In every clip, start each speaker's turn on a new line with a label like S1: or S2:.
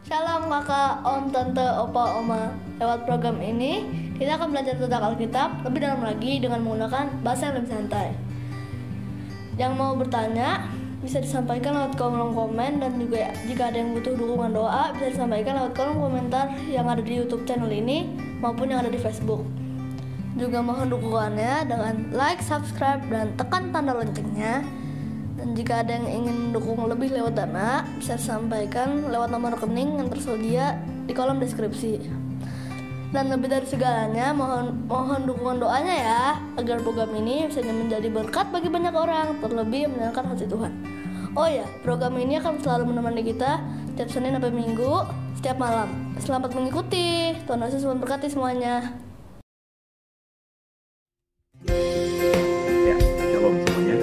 S1: Shalom kakak, om, tante, opa, oma. Lewat program ini, kita akan belajar tentang Alkitab lebih dalam lagi dengan menggunakan bahasa yang lebih santai. Yang mau bertanya, bisa disampaikan lewat kolom komen, dan juga jika ada yang butuh dukungan doa, bisa disampaikan lewat kolom komentar yang ada di YouTube channel ini maupun yang ada di Facebook. Juga mohon dukungannya dengan like, subscribe, dan tekan tanda loncengnya. Dan jika ada yang ingin mendukung lebih lewat dana, bisa disampaikan lewat nomor rekening yang tersedia di kolom deskripsi. Dan lebih dari segalanya, mohon dukungan doanya ya, agar program ini bisa menjadi berkat bagi banyak orang, terlebih menyenangkan hati Tuhan. Oh ya, program ini akan selalu menemani kita setiap Senin sampai Minggu, setiap malam. Selamat mengikuti. Tuhan Yesus memberkati semuanya.
S2: Ya, shalom semuanya.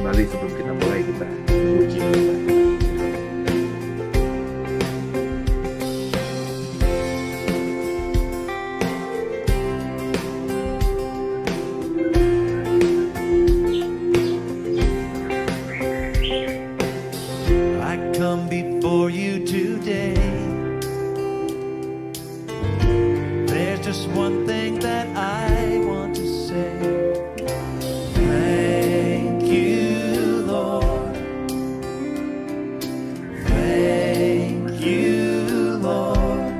S2: Kembali sebelum kita mulai, kita puji Tuhan.
S3: I come before you today. There's just one thing that I want to say. Thank you, Lord. Thank you, Lord,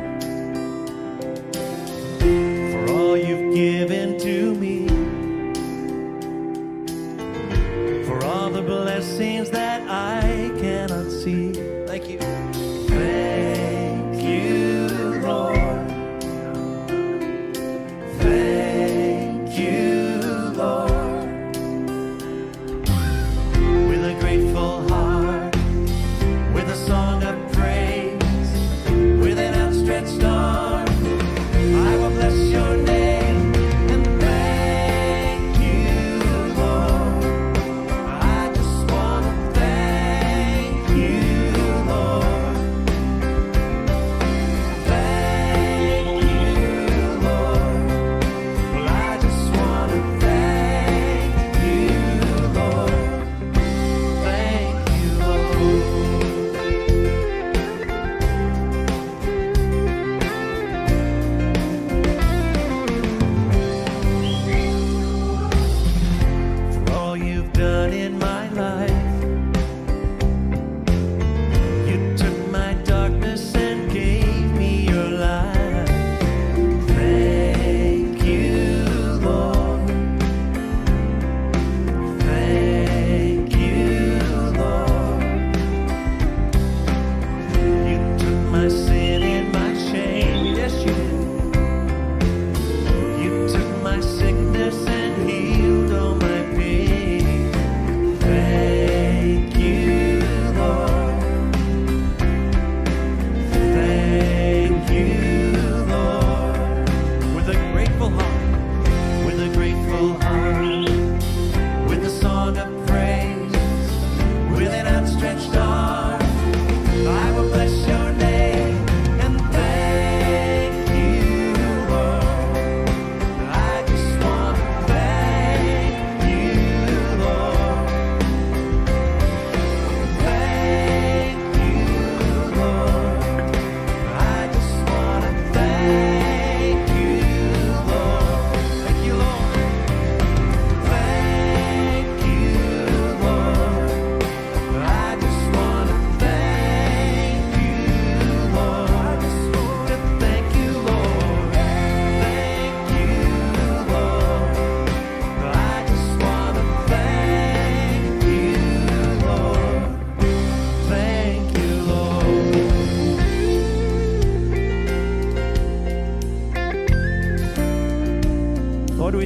S3: for all you've given to me, for all the blessings that I cannot see. Thank you. Thank you, Lord. Thank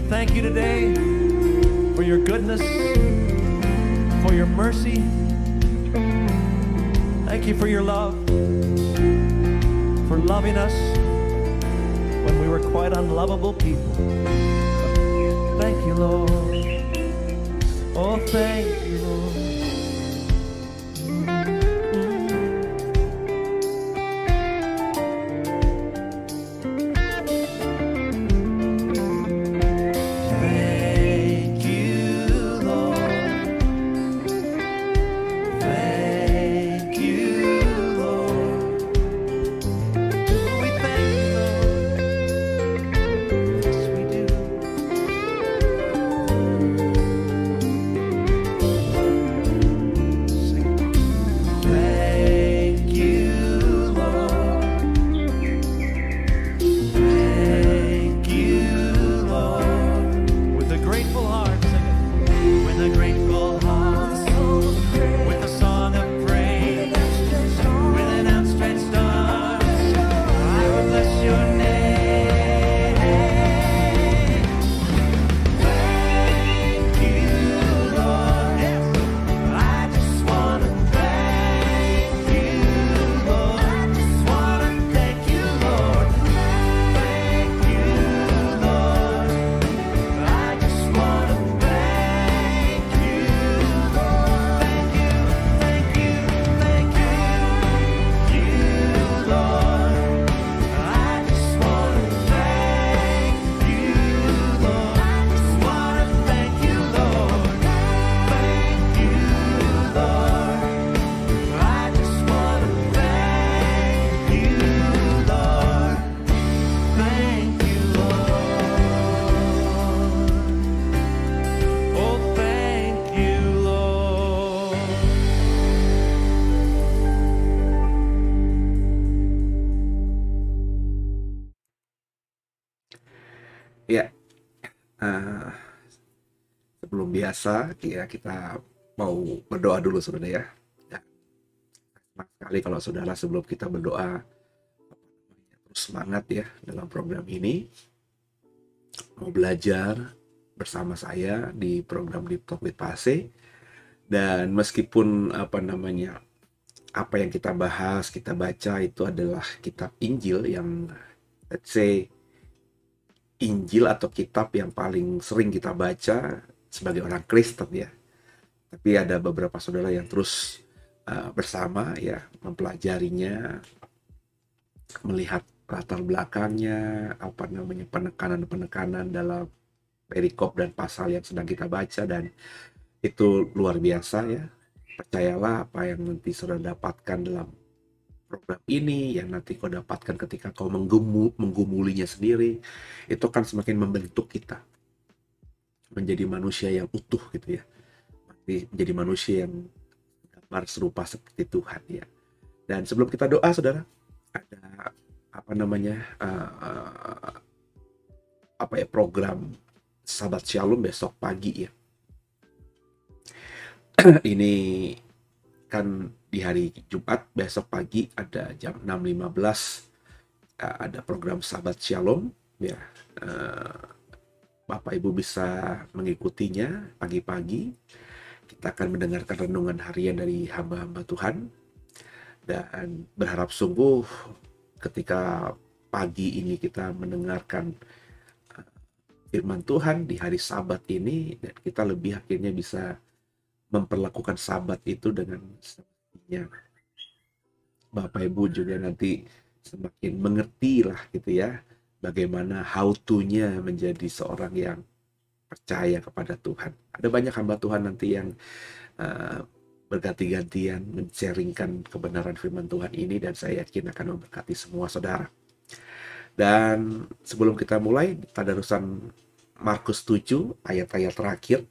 S3: thank you today for your goodness, for your mercy. Thank you for your love, for loving us when we were quite unlovable people. Thank you, Lord. Oh, thank you, Lord.
S2: Ya, sebelum biasa ya kita mau berdoa dulu saudara ya. Ya, senang sekali kalau saudara sebelum kita berdoa terus semangat ya dalam program ini. Mau belajar bersama saya di program Deep Talk with Pase. Dan meskipun apa yang kita bahas, kita baca itu adalah kitab Injil yang let's say Injil atau kitab yang paling sering kita baca sebagai orang Kristen ya. Tapi ada beberapa saudara yang terus bersama ya mempelajarinya, melihat latar belakangnya, penekanan-penekanan dalam perikop dan pasal yang sedang kita baca, dan itu luar biasa ya. Percayalah apa yang nanti saudara dapatkan dalam program ini, yang nanti kau dapatkan ketika kau menggumulinya sendiri, itu akan semakin membentuk kita menjadi manusia yang utuh gitu ya, menjadi manusia yang gambar serupa seperti Tuhan ya. Dan sebelum kita doa saudara, ada program Sahabat Shalom besok pagi ya. Ini kan di hari Jumat, besok pagi ada jam 6.15 ada program Sahabat Shalom ya. Bapak Ibu bisa mengikutinya pagi-pagi. Kita akan mendengarkan renungan harian dari hamba-hamba Tuhan, dan berharap sungguh ketika pagi ini kita mendengarkan firman Tuhan di hari Sabat ini, dan kita lebih akhirnya bisa memperlakukan Sabat itu dengan semestinya. Bapak Ibu juga nanti semakin mengerti lah gitu ya, bagaimana how to-nya menjadi seorang yang percaya kepada Tuhan. Ada banyak hamba Tuhan nanti yang berganti-gantian men-sharingkan kebenaran firman Tuhan ini, dan saya yakin akan memberkati semua saudara. Dan sebelum kita mulai tadarusan Markus 7 ayat-ayat terakhir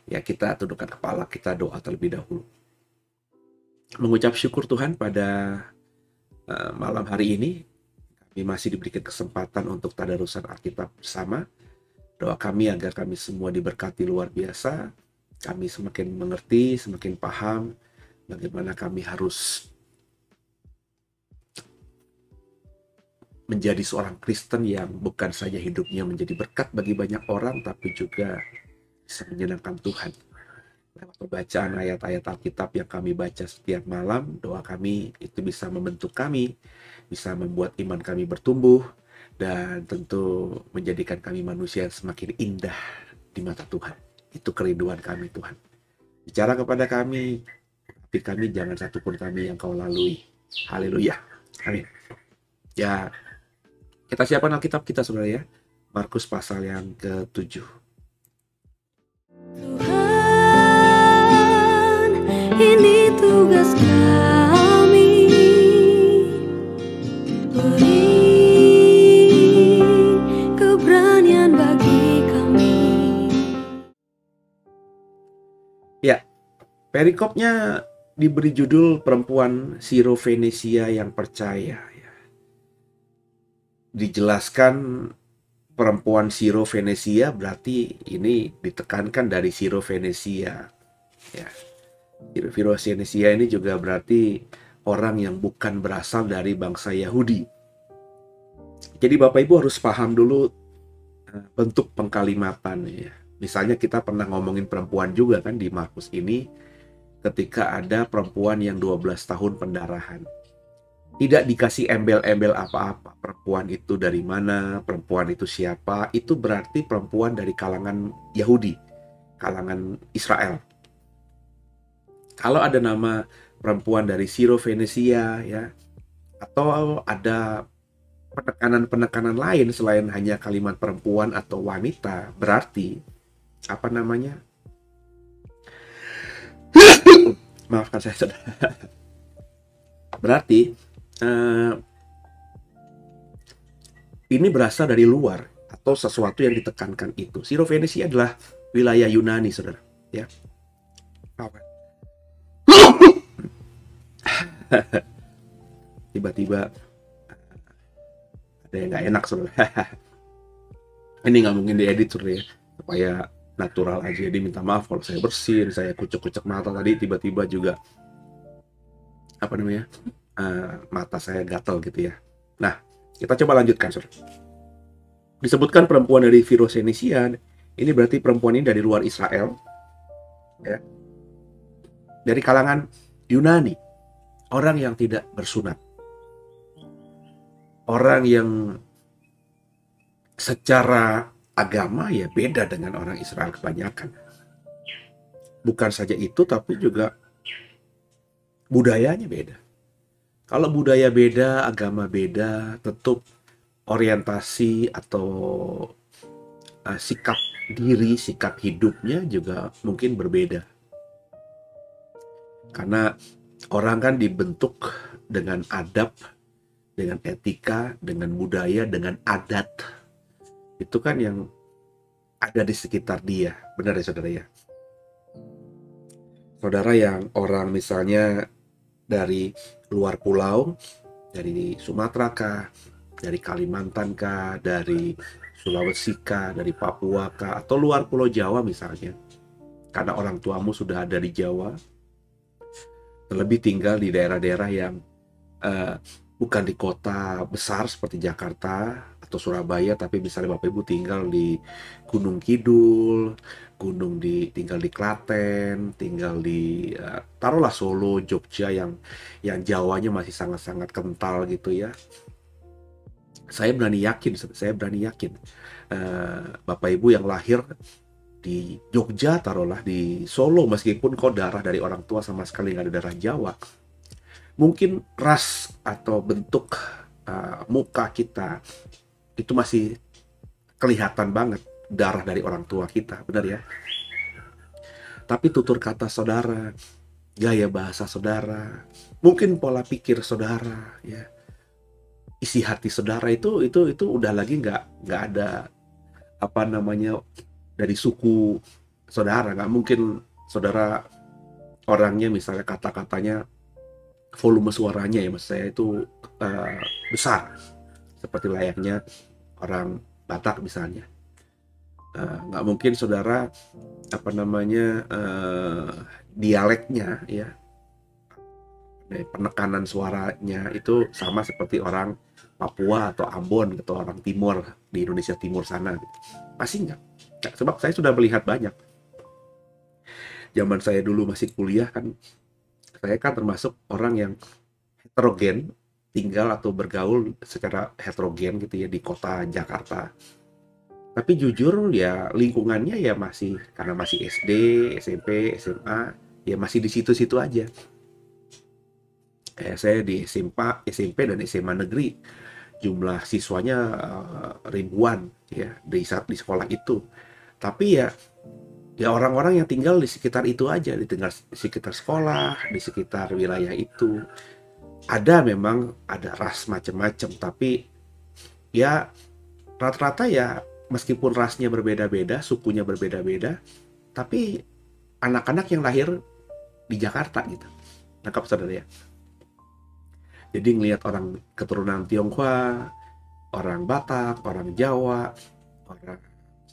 S2: ya, kita tundukkan kepala, kita doa terlebih dahulu. Mengucap syukur Tuhan pada malam hari ini kami masih diberikan kesempatan untuk tadarusan Alkitab bersama. Doa kami agar kami semua diberkati luar biasa, kami semakin mengerti, semakin paham bagaimana kami harus menjadi seorang Kristen yang bukan saja hidupnya menjadi berkat bagi banyak orang, tapi juga bisa menyenangkan Tuhan. Lewat pembacaan ayat-ayat Alkitab yang kami baca setiap malam, doa kami itu bisa membentuk kami, bisa membuat iman kami bertumbuh, dan tentu menjadikan kami manusia yang semakin indah di mata Tuhan. Itu kerinduan kami, Tuhan. Bicara kepada kami, tapi kami jangan satupun kami yang kau lalui. Haleluya. Amin. Ya, kita siapkan Alkitab kita, saudara ya. Markus pasal yang ke-7.
S4: Tuhan, ini tugas kami, beri keberanian bagi kami.
S2: Ya, perikopnya diberi judul perempuan Siro-Fenisia yang percaya. Ya. Dijelaskan perempuan Siro-Fenisia berarti ini ditekankan dari Siro-Fenisia. Ya. Siro-Fenisia ini juga berarti orang yang bukan berasal dari bangsa Yahudi. Jadi Bapak Ibu harus paham dulu bentuk pengkalimatan ya. Misalnya kita pernah ngomongin perempuan juga kan di Markus ini, ketika ada perempuan yang 12 tahun pendarahan. Tidak dikasih embel-embel apa-apa. Perempuan itu dari mana, perempuan itu siapa, itu berarti perempuan dari kalangan Yahudi, kalangan Israel. Kalau ada nama perempuan dari Siro-Fenisia ya, atau ada penekanan-penekanan lain selain hanya kalimat perempuan atau wanita, berarti apa namanya? Maafkan saya, saudara. Berarti ini berasal dari luar atau sesuatu yang ditekankan itu. Siro-Fenisia adalah wilayah Yunani, saudara. Ya. Tiba-tiba ada yang nggak enak, saudara. Ini nggak mungkin diedit, saudara ya, supaya natural aja. Jadi minta maaf kalau saya bersin, saya kucek-kucek mata tadi, tiba-tiba juga apa namanya mata saya gatal gitu ya. Nah, kita coba lanjutkan, saudara. Disebutkan perempuan dari Siro-Fenisia, ini berarti perempuan ini dari luar Israel, ya, dari kalangan Yunani, orang yang tidak bersunat, orang yang secara agama ya beda dengan orang Israel kebanyakan. Bukan saja itu, tapi juga budayanya beda. Kalau budaya beda, agama beda, tentu orientasi atau sikap diri, sikap hidupnya juga mungkin berbeda. Karena orang kan dibentuk dengan adab, dengan etika, dengan budaya, dengan adat. Itu kan yang ada di sekitar dia. Benar ya, saudara ya? Saudara yang orang misalnya dari luar pulau, dari Sumatera kah, dari Kalimantan kah, dari Sulawesi kah, dari Papua kah, atau luar pulau Jawa misalnya. Karena orang tuamu sudah ada di Jawa, terlebih tinggal di daerah-daerah yang bukan di kota besar seperti Jakarta atau Surabaya, tapi misalnya Bapak Ibu tinggal di Gunung Kidul, tinggal di Klaten, tinggal di taruhlah Solo, Jogja yang Jawanya masih sangat-sangat kental gitu ya. Saya berani yakin Bapak Ibu yang lahir di Jogja, taruhlah di Solo, meskipun kok darah dari orang tua sama sekali nggak ada darah Jawa, mungkin ras atau bentuk muka kita itu masih kelihatan banget darah dari orang tua kita, benar ya? Tapi tutur kata saudara, gaya bahasa saudara, mungkin pola pikir saudara, ya, isi hati saudara itu udah lagi nggak ada apa namanya dari suku saudara. Nggak mungkin saudara orangnya misalnya kata-katanya, volume suaranya ya mas saya itu besar seperti layaknya orang Batak misalnya. Nggak mungkin saudara apa namanya dialeknya ya, penekanan suaranya itu sama seperti orang Papua atau Ambon atau orang Timur di Indonesia Timur sana? Pasti enggak. Sebab saya sudah melihat banyak. Zaman saya dulu masih kuliah kan, saya kan termasuk orang yang heterogen, tinggal atau bergaul secara heterogen gitu ya di kota Jakarta. Tapi jujur ya lingkungannya ya masih, karena masih SD, SMP, SMA, ya masih di situ-situ aja. Kayak saya di SMP dan SMA negeri, jumlah siswanya ribuan ya di sekolah itu. Tapi ya orang-orang yang tinggal di sekitar itu aja, di sekitar sekolah, di sekitar wilayah itu. Memang ada ras macam-macam, tapi ya rata-rata ya meskipun rasnya berbeda-beda, sukunya berbeda-beda, tapi anak-anak yang lahir di Jakarta gitu. Nangkap saudara ya. Jadi ngelihat orang keturunan Tionghoa, orang Batak, orang Jawa, orang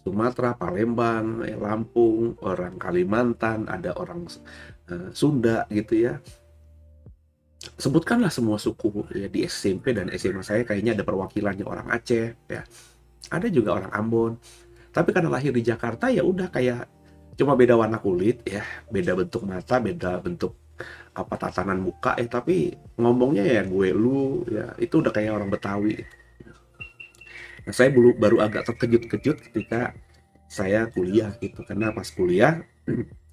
S2: Sumatera, Palembang, Lampung, orang Kalimantan, ada orang Sunda gitu ya. Sebutkanlah semua suku ya, di SMP dan SMA saya kayaknya ada perwakilannya orang Aceh ya. Ada juga orang Ambon. Tapi karena lahir di Jakarta ya udah kayak cuma beda warna kulit ya, beda bentuk mata, beda bentuk tatanan muka tapi ngomongnya ya gue lu ya, itu udah kayak orang Betawi. Nah, saya baru agak terkejut-kejut ketika saya kuliah gitu, karena pas kuliah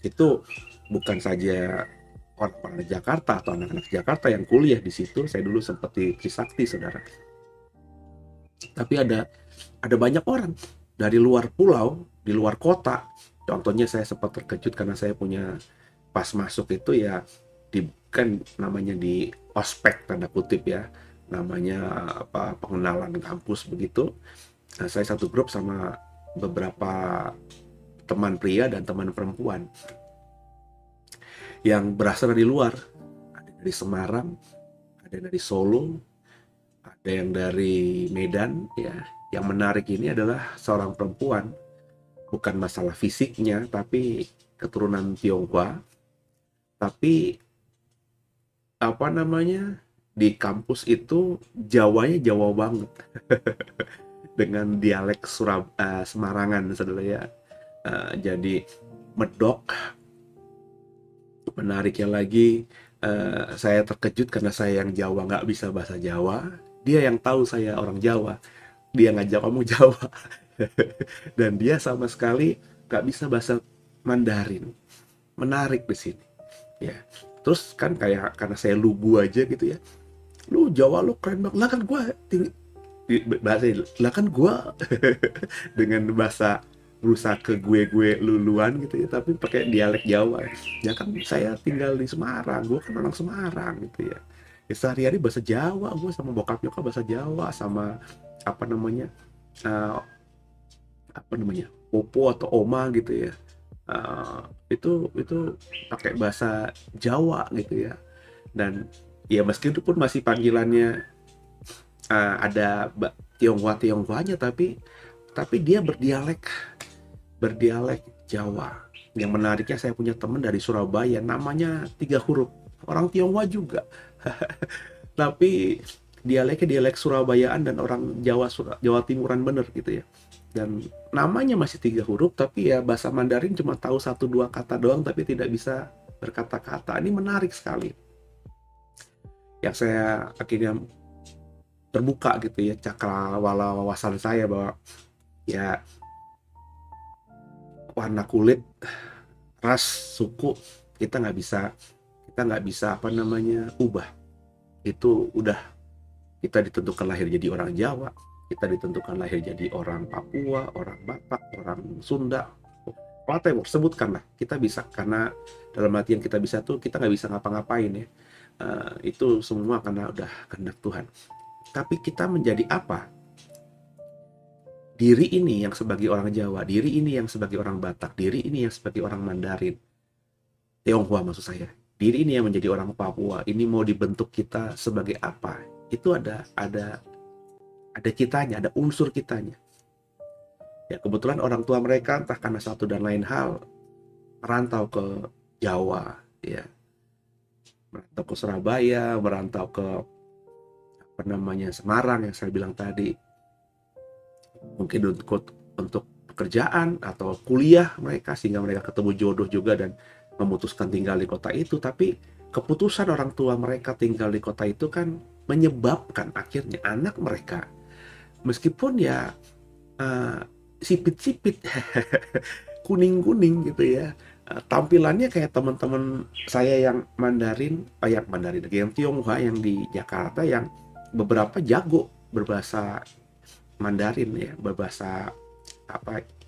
S2: itu bukan saja orang Jakarta atau anak-anak Jakarta yang kuliah di situ. Saya dulu sempat di Trisakti, saudara. Tapi ada banyak orang dari luar pulau, di luar kota. Contohnya saya sempat terkejut karena saya punya, pas masuk itu ya kan namanya di ospek tanda kutip ya, namanya pengenalan kampus begitu. Nah, saya satu grup sama beberapa teman pria dan teman perempuan yang berasal dari luar. Ada dari Semarang, ada dari Solo, ada yang dari Medan ya. Yang menarik ini adalah seorang perempuan, bukan masalah fisiknya tapi keturunan Tionghoa, tapi di kampus itu Jawanya Jawa banget. Dengan dialek Semarangan, saudara ya. Jadi medok. Menariknya lagi, saya terkejut karena saya yang Jawa nggak bisa bahasa Jawa. Dia yang tahu saya orang Jawa, dia ngajak ngomong Jawa. Dan dia sama sekali nggak bisa bahasa Mandarin. Menarik di sini ya. Terus kan kayak karena saya lugu aja gitu ya, lu Jawa lu keren banget lah, kan gue bahasa lah kan gue dengan bahasa berusaha ke gue luluan gitu ya, tapi pakai dialek Jawa ya. Kan saya tinggal di Semarang, gue kan orang Semarang gitu ya. Sehari-hari bahasa Jawa, gue sama bokap nyokap bahasa Jawa, sama popo atau oma gitu ya. Itu pakai bahasa Jawa gitu ya. Dan ya meskipun masih panggilannya ada Tionghoanya, tapi dia berdialek Jawa. Yang menariknya saya punya teman dari Surabaya, namanya 3 huruf, orang Tionghoa juga. Tapi dialeknya dialek Surabayaan dan orang Jawa Timuran bener gitu ya. Dan namanya masih 3 huruf, tapi ya bahasa Mandarin cuma tahu 1-2 kata doang, tapi tidak bisa berkata-kata. Ini menarik sekali. Yang saya akhirnya terbuka gitu ya, cakrawala wawasan saya bahwa ya warna kulit, ras, suku kita nggak bisa ubah. Itu udah kita ditentukan lahir jadi orang Jawa, kita ditentukan lahir jadi orang Papua, orang Batak, orang Sunda, whatever, sebutkanlah. Kita bisa, karena dalam artian kita bisa tuh kita nggak bisa ngapa-ngapain ya. Itu semua karena udah kehendak Tuhan. Tapi kita menjadi apa? Diri ini yang sebagai orang Jawa, diri ini yang sebagai orang Batak, diri ini yang sebagai orang Mandarin, Tionghoa maksud saya, diri ini yang menjadi orang Papua, ini mau dibentuk kita sebagai apa? Itu ada kitanya, ada unsur kitanya. Ya kebetulan orang tua mereka entah karena satu dan lain hal merantau ke Jawa, ya, merantau ke Surabaya, merantau ke apa namanya, Semarang yang saya bilang tadi, mungkin untuk pekerjaan atau kuliah mereka, sehingga mereka ketemu jodoh juga dan memutuskan tinggal di kota itu. Tapi keputusan orang tua mereka tinggal di kota itu kan menyebabkan akhirnya anak mereka, meskipun ya sipit-sipit kuning-kuning gitu ya, tampilannya kayak teman-teman saya yang Mandarin, yang Tionghoa yang di Jakarta, yang beberapa jago berbahasa Mandarin ya, berbahasa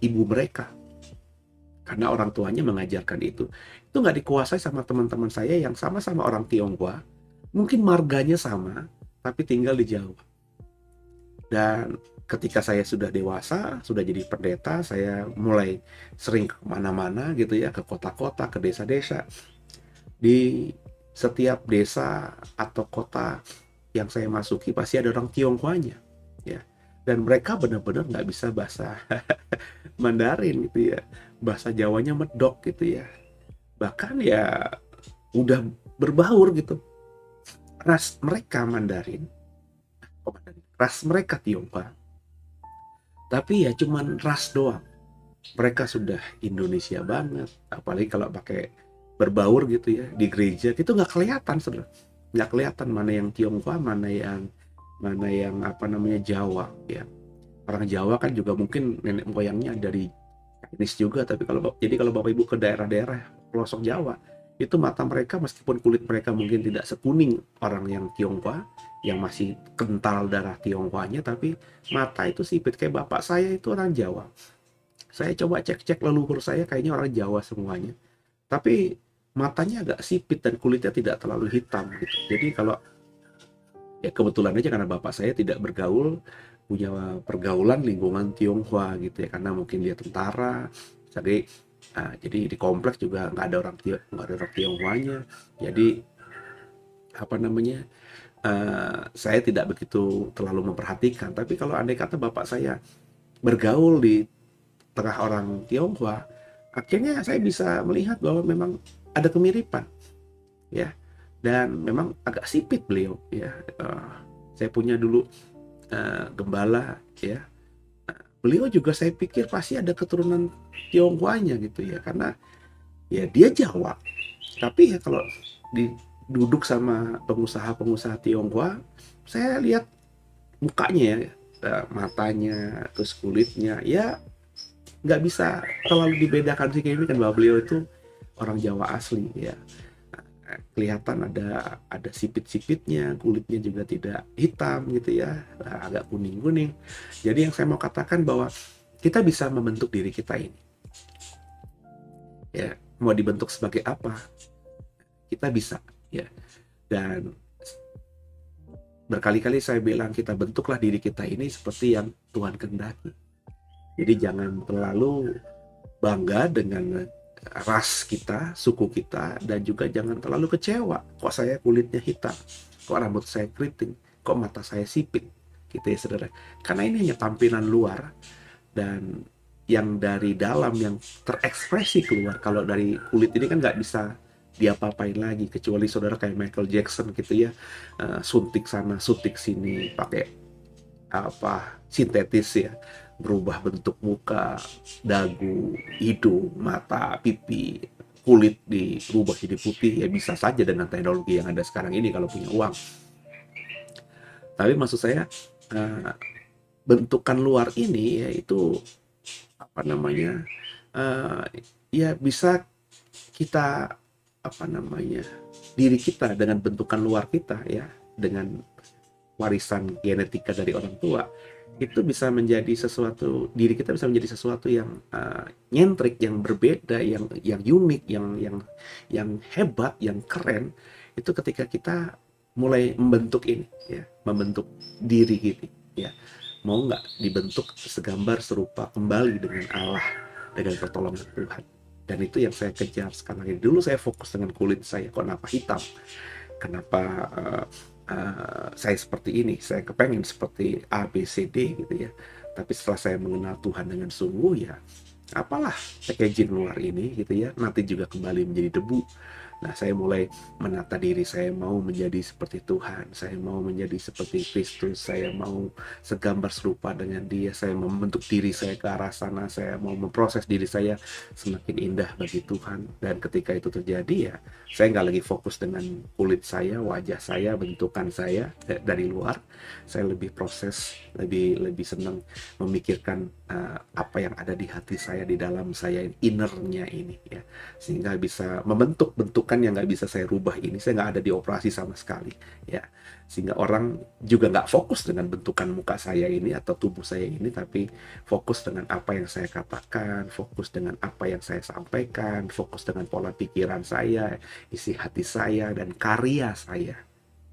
S2: ibu mereka, karena orang tuanya mengajarkan itu nggak dikuasai sama teman-teman saya yang sama-sama orang Tionghoa, mungkin marganya sama tapi tinggal di Jawa. Dan ketika saya sudah dewasa, sudah jadi pendeta, saya mulai sering ke mana-mana gitu ya, ke kota-kota, ke desa-desa. Di setiap desa atau kota yang saya masuki pasti ada orang Tionghoanya ya, dan mereka benar-benar nggak bisa bahasa Mandarin gitu ya, bahasa Jawanya medok gitu ya, bahkan ya udah berbaur gitu. Ras mereka Mandarin, ras mereka Tionghoa, tapi ya cuman ras doang. Mereka sudah Indonesia banget, apalagi kalau pakai berbaur gitu ya di gereja, itu nggak kelihatan sebenarnya, nggak kelihatan mana yang Tionghoa, mana yang Jawa ya. Orang Jawa kan juga mungkin nenek moyangnya dari Chinese juga, tapi kalau Bapak Ibu ke daerah-daerah pelosok Jawa, itu mata mereka, meskipun kulit mereka mungkin tidak sekuning orang yang Tionghoa, yang masih kental darah Tionghoanya, tapi mata itu sipit. Kayak bapak saya itu orang Jawa. Saya coba cek leluhur saya, kayaknya orang Jawa semuanya. Tapi matanya agak sipit dan kulitnya tidak terlalu hitam gitu. Jadi kalau ya kebetulan aja karena bapak saya tidak punya pergaulan lingkungan Tionghoa gitu ya, karena mungkin dia tentara. Jadi di kompleks juga nggak ada orang Tionghoanya. Jadi saya tidak begitu terlalu memperhatikan. Tapi kalau andai kata bapak saya bergaul di tengah orang Tionghoa, akhirnya saya bisa melihat bahwa memang ada kemiripan ya, dan memang agak sipit beliau ya. Saya punya dulu gembala ya, beliau juga saya pikir pasti ada keturunan Tionghoanya gitu ya, karena ya dia Jawa, tapi ya kalau duduk sama pengusaha Tionghoa, saya lihat mukanya ya, matanya, terus kulitnya ya nggak bisa terlalu dibedakan sih kayaknya kan, bahwa beliau itu orang Jawa asli ya. Kelihatan ada sipit-sipitnya, kulitnya juga tidak hitam gitu ya, agak kuning-kuning. Jadi yang saya mau katakan bahwa kita bisa membentuk diri kita ini ya, mau dibentuk sebagai apa kita bisa ya. Dan berkali-kali saya bilang, kita bentuklah diri kita ini seperti yang Tuhan kehendaki. Jadi jangan terlalu bangga dengan ras kita, suku kita, dan juga jangan terlalu kecewa. Kok saya kulitnya hitam, kok rambut saya keriting, kok mata saya sipit, gitu ya saudara. Karena ini hanya tampilan luar, dan yang dari dalam yang terekspresi keluar. Kalau dari kulit ini kan nggak bisa diapa-apain lagi, kecuali saudara kayak Michael Jackson gitu ya, suntik sana, suntik sini, pakai sintetis ya, berubah bentuk muka, dagu, hidung, mata, pipi, kulit dirubah jadi putih, ya bisa saja dengan teknologi yang ada sekarang ini kalau punya uang. Tapi maksud saya, bentukan luar ini yaitu ya bisa kita diri kita dengan bentukan luar kita ya, dengan warisan genetika dari orang tua, itu bisa menjadi sesuatu, diri kita bisa menjadi sesuatu yang nyentrik, yang berbeda, yang unik, yang hebat, yang keren. Itu ketika kita mulai membentuk ini ya, membentuk diri gitu ya. Mau nggak dibentuk segambar serupa kembali dengan Allah, dengan pertolongan Tuhan. Dan itu yang saya kejar sekarang ini. Dulu saya fokus dengan kulit saya, kenapa hitam, kenapa saya seperti ini, saya kepengen seperti A, B, C, D gitu ya. Tapi setelah saya mengenal Tuhan dengan sungguh ya, apalah packaging luar ini gitu ya, nanti juga kembali menjadi debu. Nah, saya mulai menata diri, saya mau menjadi seperti Tuhan, saya mau menjadi seperti Kristus, saya mau segambar serupa dengan Dia, saya mau membentuk diri saya ke arah sana, saya mau memproses diri saya semakin indah bagi Tuhan. Dan ketika itu terjadi ya, saya nggak lagi fokus dengan kulit saya, wajah saya, bentukan saya dari luar. Saya lebih proses, lebih senang memikirkan apa yang ada di hati saya, di dalam saya, innernya ini ya, sehingga bisa membentuk bentukan yang nggak bisa saya rubah ini. Saya nggak ada di operasi sama sekali ya, sehingga orang juga nggak fokus dengan bentukan muka saya ini atau tubuh saya ini, tapi fokus dengan apa yang saya katakan, fokus dengan apa yang saya sampaikan, fokus dengan pola pikiran saya, isi hati saya, dan karya saya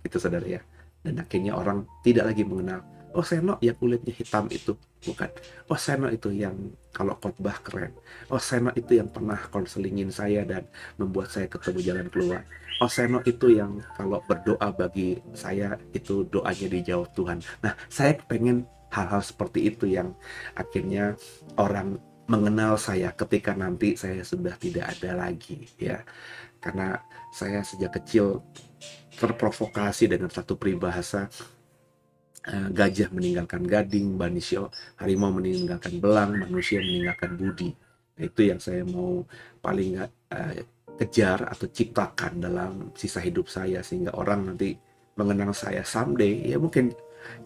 S2: itu, saudara ya. Dan akhirnya orang tidak lagi mengenal, oh Seno yang kulitnya hitam itu, bukan. Oh Seno itu yang kalau khotbah keren. Oh Seno itu yang pernah konselingin saya dan membuat saya ketemu jalan keluar. Oh Seno itu yang kalau berdoa bagi saya itu doanya dijawab Tuhan. Nah, saya pengen hal-hal seperti itu yang akhirnya orang mengenal saya ketika nanti saya sudah tidak ada lagi ya. Karena saya sejak kecil terprovokasi dengan satu peribahasa, gajah meninggalkan gading, manusia harimau meninggalkan belang, manusia meninggalkan budi. Itu yang saya mau paling kejar atau ciptakan dalam sisa hidup saya, sehingga orang nanti mengenang saya someday. Ya mungkin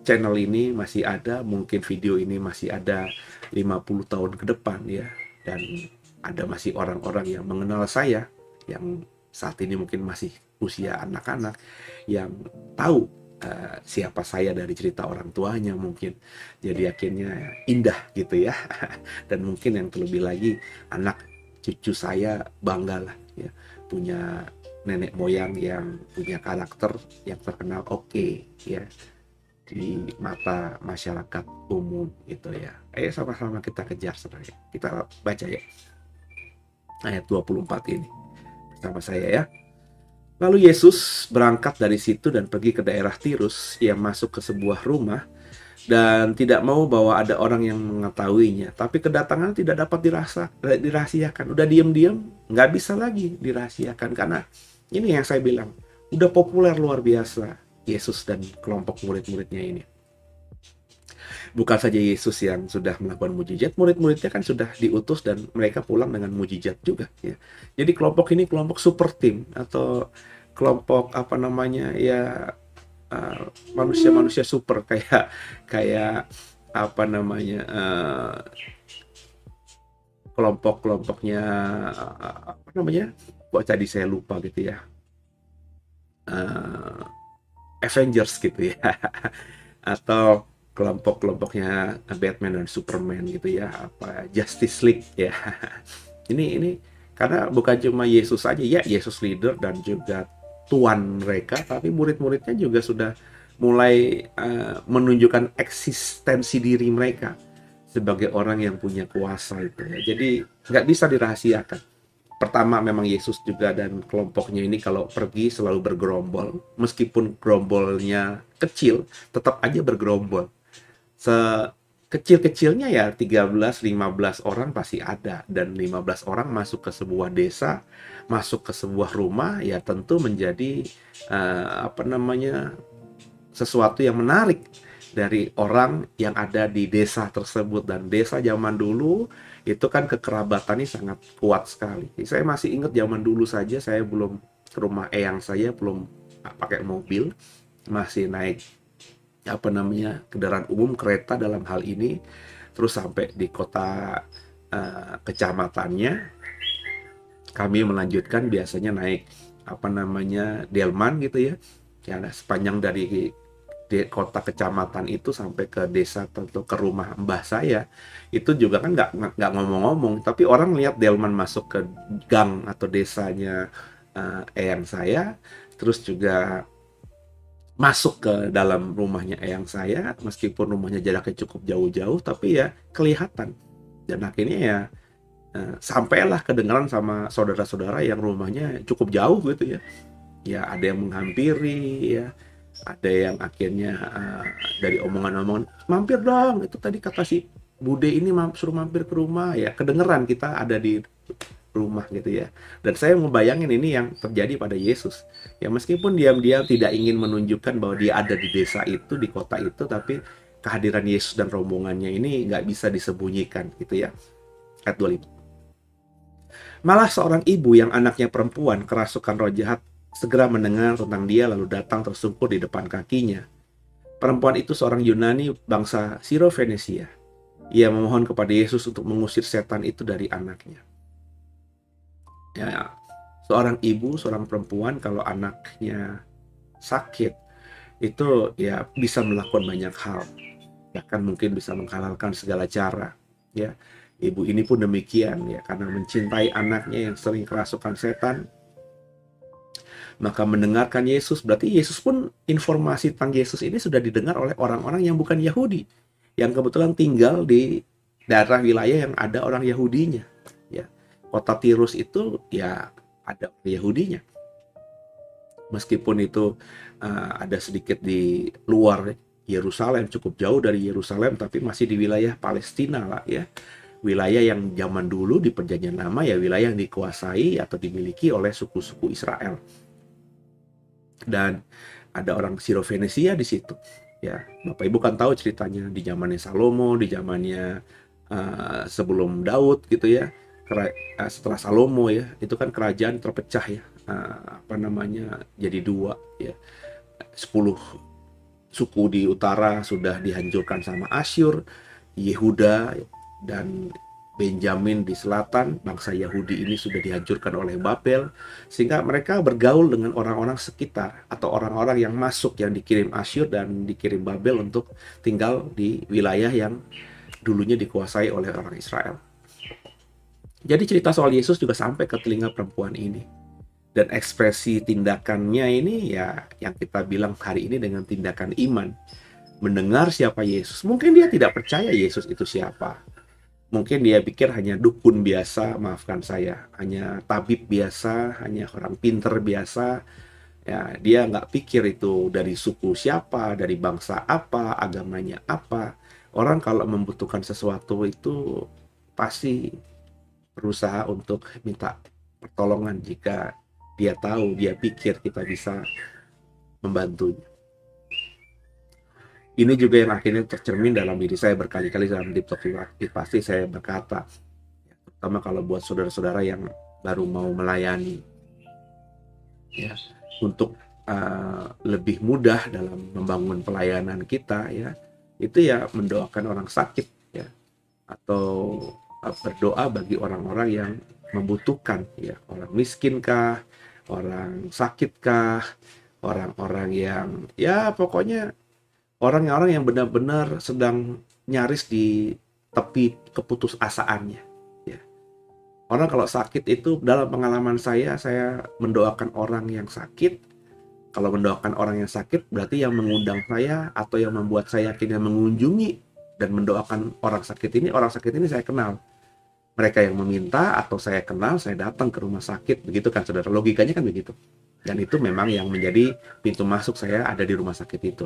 S2: channel ini masih ada, mungkin video ini masih ada 50 tahun ke depan ya, dan ada masih orang-orang yang mengenal saya yang saat ini mungkin masih usia anak-anak, yang tahu siapa saya dari cerita orang tuanya mungkin. Jadi akhirnya indah gitu ya. Dan mungkin yang terlebih lagi anak cucu saya bangga lah ya, punya nenek moyang yang punya karakter yang terkenal oke ya di mata masyarakat umum gitu ya. Ayo sama-sama kita kejar sebenarnya. Kita baca ya ayat 24 ini bersama saya ya. Lalu Yesus berangkat dari situ dan pergi ke daerah Tirus. Ia masuk ke sebuah rumah dan tidak mau bahwa ada orang yang mengetahuinya. Tapi kedatangan tidak dapat dirahasiakan. Udah diam-diam, nggak bisa lagi dirahasiakan. Karena ini yang saya bilang, udah populer luar biasa Yesus dan kelompok murid-muridnya ini. Bukan saja Yesus yang sudah melakukan mujizat, murid-muridnya kan sudah diutus dan mereka pulang dengan mujizat juga ya. Jadi kelompok ini kelompok super team atau kelompok apa namanya ya, manusia-manusia super, kayak apa namanya, kelompok-kelompoknya apa namanya, kok tadi saya lupa gitu ya, Avengers gitu ya atau kelompok-kelompoknya Batman dan Superman gitu ya, apa Justice League ya. Ini karena bukan cuma Yesus aja ya, Yesus leader dan juga tuan mereka, tapi murid-muridnya juga sudah mulai menunjukkan eksistensi diri mereka sebagai orang yang punya kuasa itu ya. Jadi nggak bisa dirahasiakan. Pertama memang Yesus juga dan kelompoknya ini kalau pergi selalu bergerombol, meskipun gerombolnya kecil tetap aja bergerombol. Sekecil-kecilnya ya 13-15 orang pasti ada, dan 15 orang masuk ke sebuah desa, masuk ke sebuah rumah ya tentu menjadi apa namanya, sesuatu yang menarik dari orang yang ada di desa tersebut. Dan desa zaman dulu itu kan kekerabatannya sangat kuat sekali. Saya masih ingat zaman dulu saja, saya belum ke rumah eyang saya, belum pakai mobil, masih naik apa namanya, kendaraan umum, kereta dalam hal ini, terus sampai di kota kecamatannya kami melanjutkan biasanya naik apa namanya delman gitu ya, sepanjang dari kota kecamatan itu sampai ke desa atau ke rumah mbah saya itu juga kan nggak ngomong-ngomong, tapi orang lihat delman masuk ke gang atau desanya eyang saya, terus juga masuk ke dalam rumahnya eyang saya, meskipun rumahnya jaraknya cukup jauh-jauh, tapi ya kelihatan. Dan akhirnya ya sampailah kedengaran sama saudara-saudara yang rumahnya cukup jauh gitu ya. Ya ada yang menghampiri ya, ada yang akhirnya dari omongan-omongan, mampir dong, itu tadi kata si Bude ini suruh mampir ke rumah ya, kedengeran kita ada di rumah gitu ya. Dan saya membayangin ini yang terjadi pada Yesus. Ya meskipun diam-diam tidak ingin menunjukkan bahwa dia ada di desa itu, di kota itu, tapi kehadiran Yesus dan rombongannya ini nggak bisa disembunyikan gitu ya. Ayat 25. Malah seorang ibu yang anaknya perempuan kerasukan roh jahat segera mendengar tentang dia lalu datang tersungkur di depan kakinya. Perempuan itu seorang Yunani bangsa Sirofenesia. Ia memohon kepada Yesus untuk mengusir setan itu dari anaknya. Ya, seorang ibu, seorang perempuan kalau anaknya sakit itu ya bisa melakukan banyak hal. Bahkan mungkin bisa menghalalkan segala cara. Ya, ibu ini pun demikian ya, karena mencintai anaknya yang sering kerasukan setan. Maka mendengarkan Yesus, berarti Yesus pun informasi tentang Yesus ini sudah didengar oleh orang-orang yang bukan Yahudi, yang kebetulan tinggal di daerah wilayah yang ada orang Yahudinya. Ya, kota Tirus itu ya ada orang Yahudinya. Meskipun itu ada sedikit di luar Yerusalem, cukup jauh dari Yerusalem, tapi masih di wilayah Palestina lah ya. Wilayah yang zaman dulu di Perjanjian Lama ya wilayah yang dikuasai atau dimiliki oleh suku-suku Israel. Dan ada orang Sirofenesia di situ. Ya, Bapak Ibu kan tahu ceritanya di zamannya Salomo, di zamannya sebelum Daud gitu ya. Setelah Salomo ya, itu kan kerajaan terpecah ya. Jadi dua ya. 10 suku di utara sudah dihancurkan sama Asyur, Yehuda dan Benjamin di selatan, bangsa Yahudi ini sudah dihancurkan oleh Babel, sehingga mereka bergaul dengan orang-orang sekitar atau orang-orang yang masuk yang dikirim Asyur dan dikirim Babel untuk tinggal di wilayah yang dulunya dikuasai oleh orang Israel. Jadi cerita soal Yesus juga sampai ke telinga perempuan ini. Dan ekspresi tindakannya ini ya yang kita bilang hari ini dengan tindakan iman. Mendengar siapa Yesus. Mungkin dia tidak percaya Yesus itu siapa. Mungkin dia pikir hanya dukun biasa, maafkan saya, hanya tabib biasa, hanya orang pinter biasa. Ya, dia nggak pikir itu dari suku siapa, dari bangsa apa, agamanya apa. Orang kalau membutuhkan sesuatu itu pasti berusaha untuk minta pertolongan jika dia tahu, dia pikir kita bisa membantunya. Ini juga yang akhirnya tercermin dalam diri saya berkali-kali dalam Deep Talk pasti saya berkata, terutama kalau buat saudara-saudara yang baru mau melayani, ya, untuk lebih mudah dalam membangun pelayanan kita, ya, itu ya mendoakan orang sakit, ya, atau berdoa bagi orang-orang yang membutuhkan, ya, orang miskinkah, orang sakitkah, orang-orang yang, ya, pokoknya orang-orang yang benar-benar sedang nyaris di tepi keputusasaannya. Ya. Orang kalau sakit itu dalam pengalaman saya mendoakan orang yang sakit. Kalau mendoakan orang yang sakit berarti yang mengundang saya atau yang membuat saya akhirnya mengunjungi dan mendoakan orang sakit ini saya kenal. Mereka yang meminta atau saya kenal, saya datang ke rumah sakit. Begitu kan saudara, logikanya kan begitu. Dan itu memang yang menjadi pintu masuk saya ada di rumah sakit itu.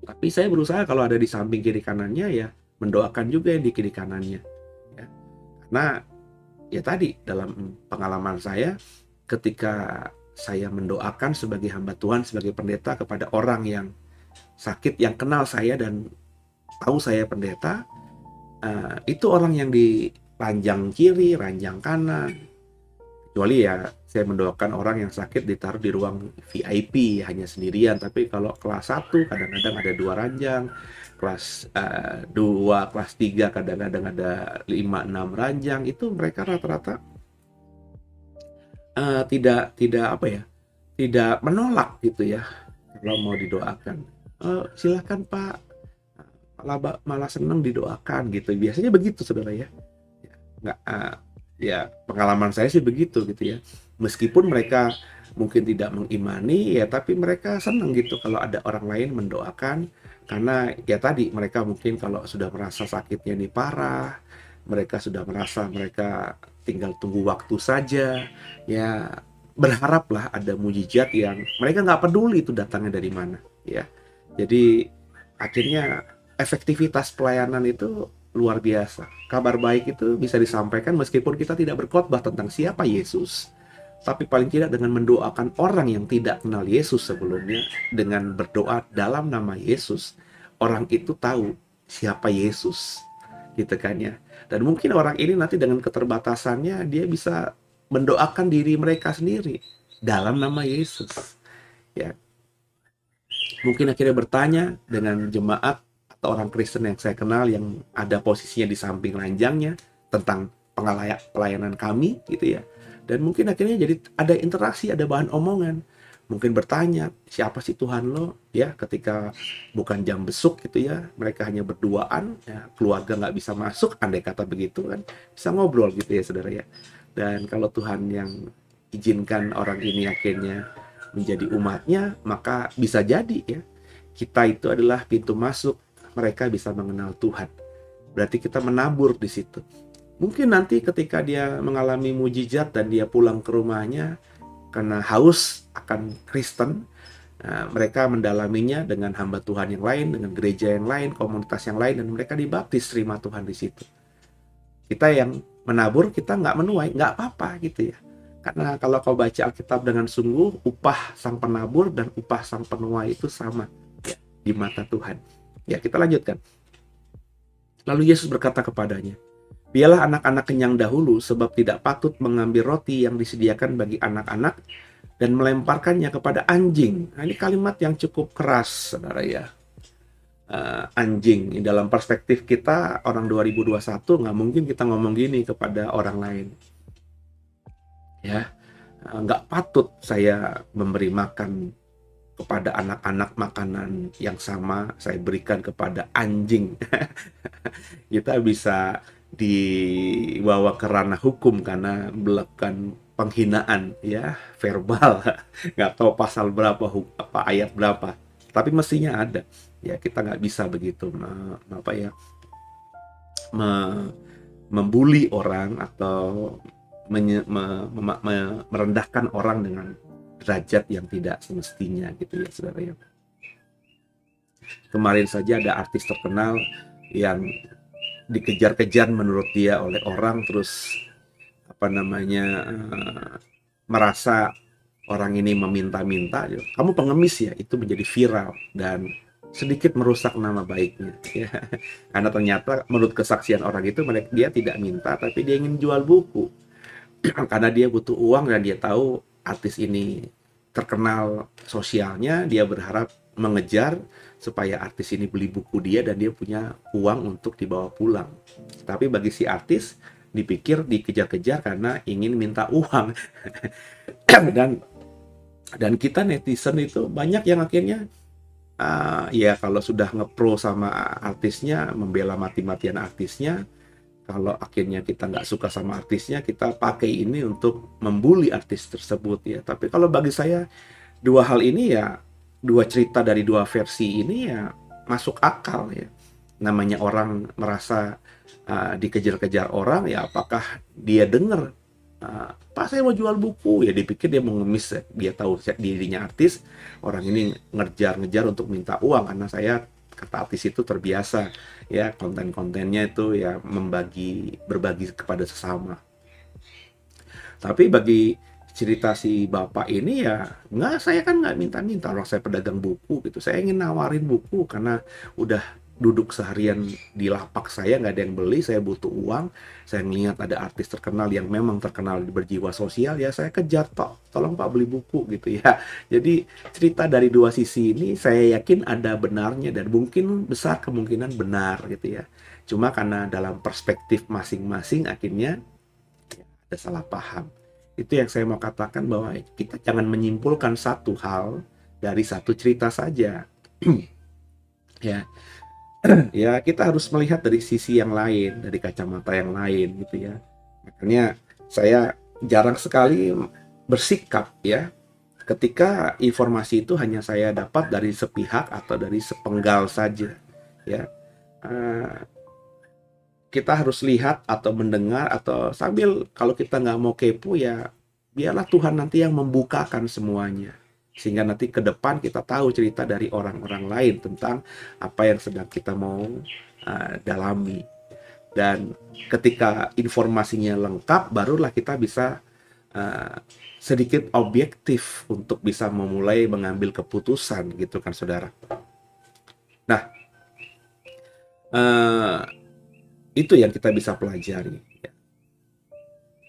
S2: Tapi saya berusaha kalau ada di samping kiri kanannya ya mendoakan juga yang di kiri kanannya. Ya. Karena ya tadi dalam pengalaman saya ketika saya mendoakan sebagai hamba Tuhan, sebagai pendeta kepada orang yang sakit, yang kenal saya dan tahu saya pendeta, itu orang yang di ranjang kiri, ranjang kanan. Kecuali ya saya mendoakan orang yang sakit ditaruh di ruang VIP hanya sendirian. Tapi kalau kelas 1 kadang-kadang ada 2 ranjang, kelas 2, kelas 3 kadang-kadang ada 5-6 ranjang. Itu mereka rata-rata tidak menolak gitu ya kalau mau didoakan. Silakan Pak, malah senang didoakan gitu. Biasanya begitu saudara ya. Ya pengalaman saya sih begitu gitu ya. Meskipun mereka mungkin tidak mengimani ya, tapi mereka senang gitu kalau ada orang lain mendoakan. Karena ya tadi mereka mungkin kalau sudah merasa sakitnya ini parah, mereka sudah merasa mereka tinggal tunggu waktu saja, ya berharaplah ada mujizat yang mereka nggak peduli itu datangnya dari mana ya. Jadi akhirnya efektivitas pelayanan itu luar biasa. Kabar baik itu bisa disampaikan meskipun kita tidak berkhotbah tentang siapa Yesus. Tapi paling tidak dengan mendoakan orang yang tidak kenal Yesus sebelumnya, dengan berdoa dalam nama Yesus, orang itu tahu siapa Yesus, gitu kan ya. Dan mungkin orang ini nanti dengan keterbatasannya dia bisa mendoakan diri mereka sendiri dalam nama Yesus. Ya, mungkin akhirnya bertanya dengan jemaat atau orang Kristen yang saya kenal yang ada posisinya di samping ranjangnya tentang pelayanan kami, gitu ya. Dan mungkin akhirnya jadi ada interaksi, ada bahan omongan. Mungkin bertanya, siapa sih Tuhan lo? Ya, ketika bukan jam besuk gitu ya, mereka hanya berduaan, ya, keluarga nggak bisa masuk, andai kata begitu kan, bisa ngobrol gitu ya saudara ya. Dan kalau Tuhan yang izinkan orang ini akhirnya menjadi umatnya, maka bisa jadi ya, kita itu adalah pintu masuk, mereka bisa mengenal Tuhan. Berarti kita menabur di situ. Mungkin nanti ketika dia mengalami mujizat dan dia pulang ke rumahnya karena haus akan Kristen, mereka mendalaminya dengan hamba Tuhan yang lain, dengan gereja yang lain, komunitas yang lain, dan mereka dibaptis, terima Tuhan di situ. Kita yang menabur, kita nggak menuai, nggak apa-apa gitu ya. Karena kalau kau baca Alkitab dengan sungguh, upah sang penabur dan upah sang penuai itu sama ya, di mata Tuhan. Ya, kita lanjutkan. Lalu Yesus berkata kepadanya, biarlah anak-anak kenyang dahulu, sebab tidak patut mengambil roti yang disediakan bagi anak-anak dan melemparkannya kepada anjing. Nah, ini kalimat yang cukup keras, saudara ya. Anjing, dalam perspektif kita, orang 2021, nggak mungkin kita ngomong gini kepada orang lain. Ya, nggak patut saya memberi makan kepada anak-anak makanan yang sama saya berikan kepada anjing. Kita bisa dibawa ke ranah hukum karena melakukan penghinaan ya, verbal. Nggak tahu pasal berapa, apa ayat berapa, tapi mestinya ada ya. Kita nggak bisa begitu membuli orang atau merendahkan orang dengan derajat yang tidak semestinya gitu ya saudara ya. Kemarin saja ada artis terkenal yang dikejar-kejar menurut dia oleh orang, terus merasa orang ini meminta-minta, kamu pengemis ya, itu menjadi viral dan sedikit merusak nama baiknya ya. Karena ternyata menurut kesaksian orang itu dia tidak minta, tapi dia ingin jual buku karena dia butuh uang dan dia tahu artis ini terkenal sosialnya, dia berharap mengejar supaya artis ini beli buku dia dan dia punya uang untuk dibawa pulang. Tapi bagi si artis dipikir dikejar-kejar karena ingin minta uang. dan kita netizen itu banyak yang akhirnya ya kalau sudah ngepro sama artisnya, membela mati-matian artisnya, kalau akhirnya kita nggak suka sama artisnya, kita pakai ini untuk membuli artis tersebut ya. Tapi kalau bagi saya dua hal ini ya, dua cerita dari dua versi ini ya masuk akal ya. Namanya orang merasa dikejar-kejar orang ya, apakah dia dengar Pak saya mau jual buku ya, dipikir dia mau ngemis ya. Dia tahu dirinya artis, orang ini ngejar-ngejar untuk minta uang karena saya kata artis itu terbiasa ya konten-kontennya itu ya berbagi kepada sesama. Tapi bagi cerita si bapak ini ya saya kan nggak minta-minta, orang saya pedagang buku gitu, saya ingin nawarin buku karena udah duduk seharian di lapak saya nggak ada yang beli, saya butuh uang, saya ngelihat ada artis terkenal yang memang terkenal berjiwa sosial ya, saya kejar tolong Pak beli buku gitu ya. Jadi cerita dari dua sisi ini saya yakin ada benarnya dan mungkin besar kemungkinan benar gitu ya. Cuma karena dalam perspektif masing-masing akhirnya ya, ada salah paham. Itu yang saya mau katakan, bahwa kita jangan menyimpulkan satu hal dari satu cerita saja. Ya. Ya, kita harus melihat dari sisi yang lain, dari kacamata yang lain gitu ya. Makanya saya jarang sekali bersikap ya ketika informasi itu hanya saya dapat dari sepihak atau dari sepenggal saja ya. Kita harus lihat atau mendengar, atau sambil kalau kita nggak mau kepo ya biarlah Tuhan nanti yang membukakan semuanya, sehingga nanti ke depan kita tahu cerita dari orang-orang lain tentang apa yang sedang kita mau dalami. Dan ketika informasinya lengkap, barulah kita bisa sedikit objektif untuk bisa memulai mengambil keputusan gitu kan saudara. Nah, itu yang kita bisa pelajari.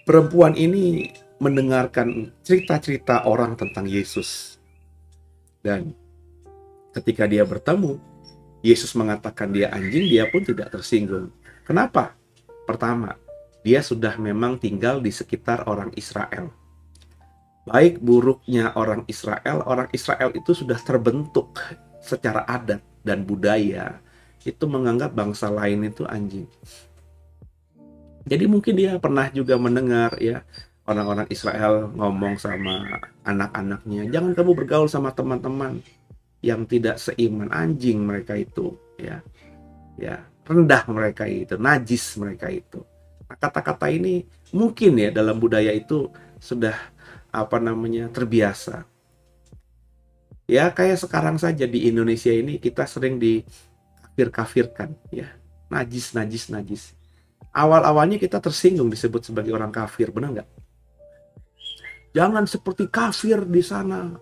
S2: Perempuan ini mendengarkan cerita-cerita orang tentang Yesus. Dan ketika dia bertemu, Yesus mengatakan dia anjing, dia pun tidak tersinggung. Kenapa? Pertama, dia sudah memang tinggal di sekitar orang Israel. Baik buruknya orang Israel itu sudah terbentuk secara adat dan budaya. Itu menganggap bangsa lain itu anjing. Jadi mungkin dia pernah juga mendengar ya orang-orang Israel ngomong sama anak-anaknya, jangan kamu bergaul sama teman-teman yang tidak seiman, anjing mereka itu, ya rendah mereka itu, najis mereka itu. Nah, kata-kata ini mungkin ya dalam budaya itu sudah terbiasa. Ya kayak sekarang saja di Indonesia ini kita sering dikafir-kafirkan, ya najis. Awal-awalnya kita tersinggung disebut sebagai orang kafir, benar nggak? Jangan seperti kafir di sana.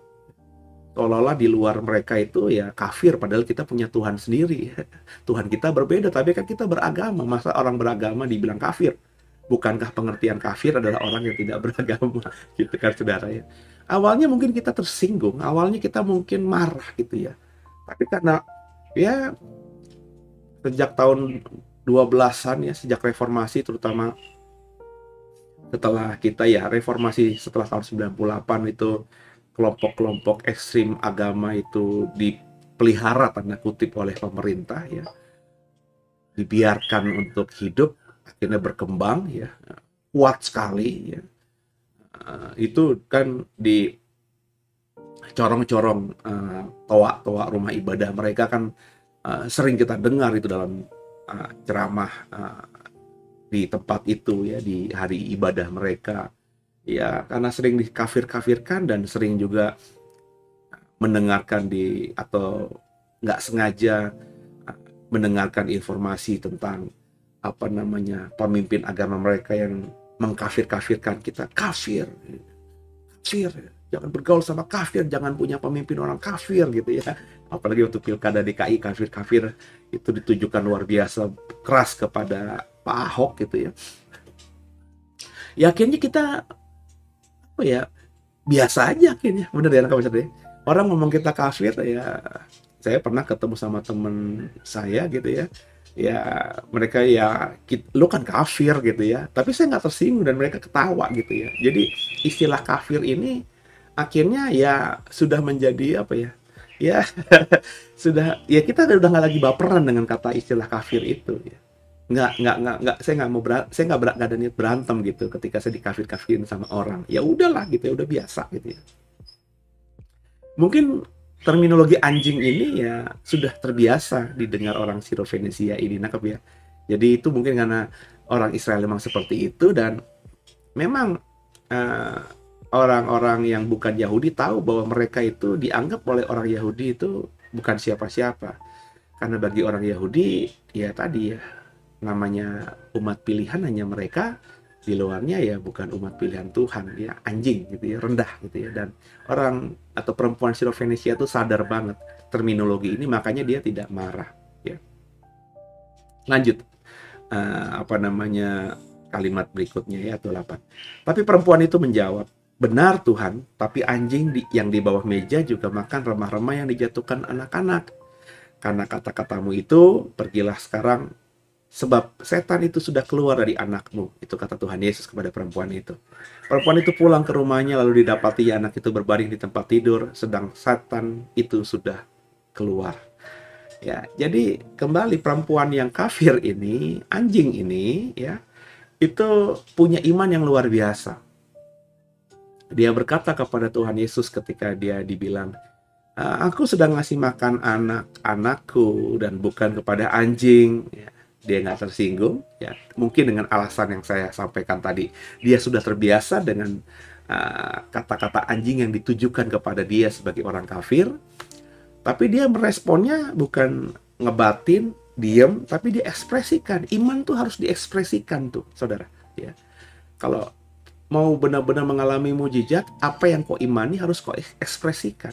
S2: Seolah-olah di luar mereka itu ya kafir, padahal kita punya Tuhan sendiri. Tuhan kita berbeda, tapi kan kita beragama. Masa orang beragama dibilang kafir? Bukankah pengertian kafir adalah orang yang tidak beragama? Gitu kan saudara ya. Awalnya mungkin kita tersinggung, awalnya kita mungkin marah gitu ya. Tapi karena ya sejak tahun 12-an ya, sejak reformasi terutama setelah kita ya reformasi setelah tahun 98 itu kelompok-kelompok ekstrim agama itu dipelihara tanda kutip oleh pemerintah ya, dibiarkan untuk hidup, akhirnya berkembang ya, kuat sekali ya. Itu kan di corong-corong toa-toa rumah ibadah mereka kan sering kita dengar itu dalam ceramah di tempat itu ya, di hari ibadah mereka ya, karena sering dikafir-kafirkan dan sering juga mendengarkan atau nggak sengaja mendengarkan informasi tentang pemimpin agama mereka yang mengkafir-kafirkan kita. Kafir, jangan bergaul sama kafir, jangan punya pemimpin orang kafir gitu ya. Apalagi waktu pilkada DKI kafir-kafir itu ditujukan luar biasa keras kepada Pak Ahok gitu ya. Ya akhirnya kita biasa aja akhirnya, bener ya kawan. Orang ngomong kita kafir ya, saya pernah ketemu sama temen saya gitu ya. Ya mereka ya, lu kan kafir gitu ya, tapi saya nggak tersinggung dan mereka ketawa gitu ya. Jadi istilah kafir ini akhirnya ya sudah menjadi ya sudah ya, kita udah nggak lagi baperan dengan kata istilah kafir itu ya. Nggak saya nggak ada niat berantem gitu ketika saya dikafir-kafirin sama orang. Ya udahlah gitu ya, udah biasa gitu ya. Mungkin terminologi anjing ini ya sudah terbiasa didengar orang Siro-Fenisia ini, nangkep ya. Jadi itu mungkin karena orang Israel memang seperti itu, dan memang orang-orang yang bukan Yahudi tahu bahwa mereka itu dianggap oleh orang Yahudi itu bukan siapa-siapa. Karena bagi orang Yahudi ya tadi ya, namanya umat pilihan hanya mereka, di luarnya ya bukan umat pilihan Tuhan, ya anjing gitu ya, rendah gitu ya. Dan orang atau perempuan Siro-Fenisia itu sadar banget terminologi ini, makanya dia tidak marah ya. Lanjut kalimat berikutnya ya, atau 8. Tapi perempuan itu menjawab, benar Tuhan, tapi anjing yang di bawah meja juga makan remah-remah yang dijatuhkan anak-anak. Karena kata-katamu itu, pergilah sekarang, sebab setan itu sudah keluar dari anakmu. Itu kata Tuhan Yesus kepada perempuan itu. Perempuan itu pulang ke rumahnya, lalu didapati anak itu berbaring di tempat tidur, sedang setan itu sudah keluar. Ya, jadi kembali perempuan yang kafir ini, anjing ini ya, itu punya iman yang luar biasa. Dia berkata kepada Tuhan Yesus ketika dia dibilang, aku sedang ngasih makan anak-anakku dan bukan kepada anjing. Ya, dia nggak tersinggung. Ya, mungkin dengan alasan yang saya sampaikan tadi, dia sudah terbiasa dengan kata-kata anjing yang ditujukan kepada dia sebagai orang kafir. Tapi dia meresponnya bukan ngebatin, diem tapi diekspresikan. Iman tuh harus diekspresikan tuh, saudara. Ya, kalau mau benar-benar mengalami mujizat, apa yang kau imani harus kau ekspresikan.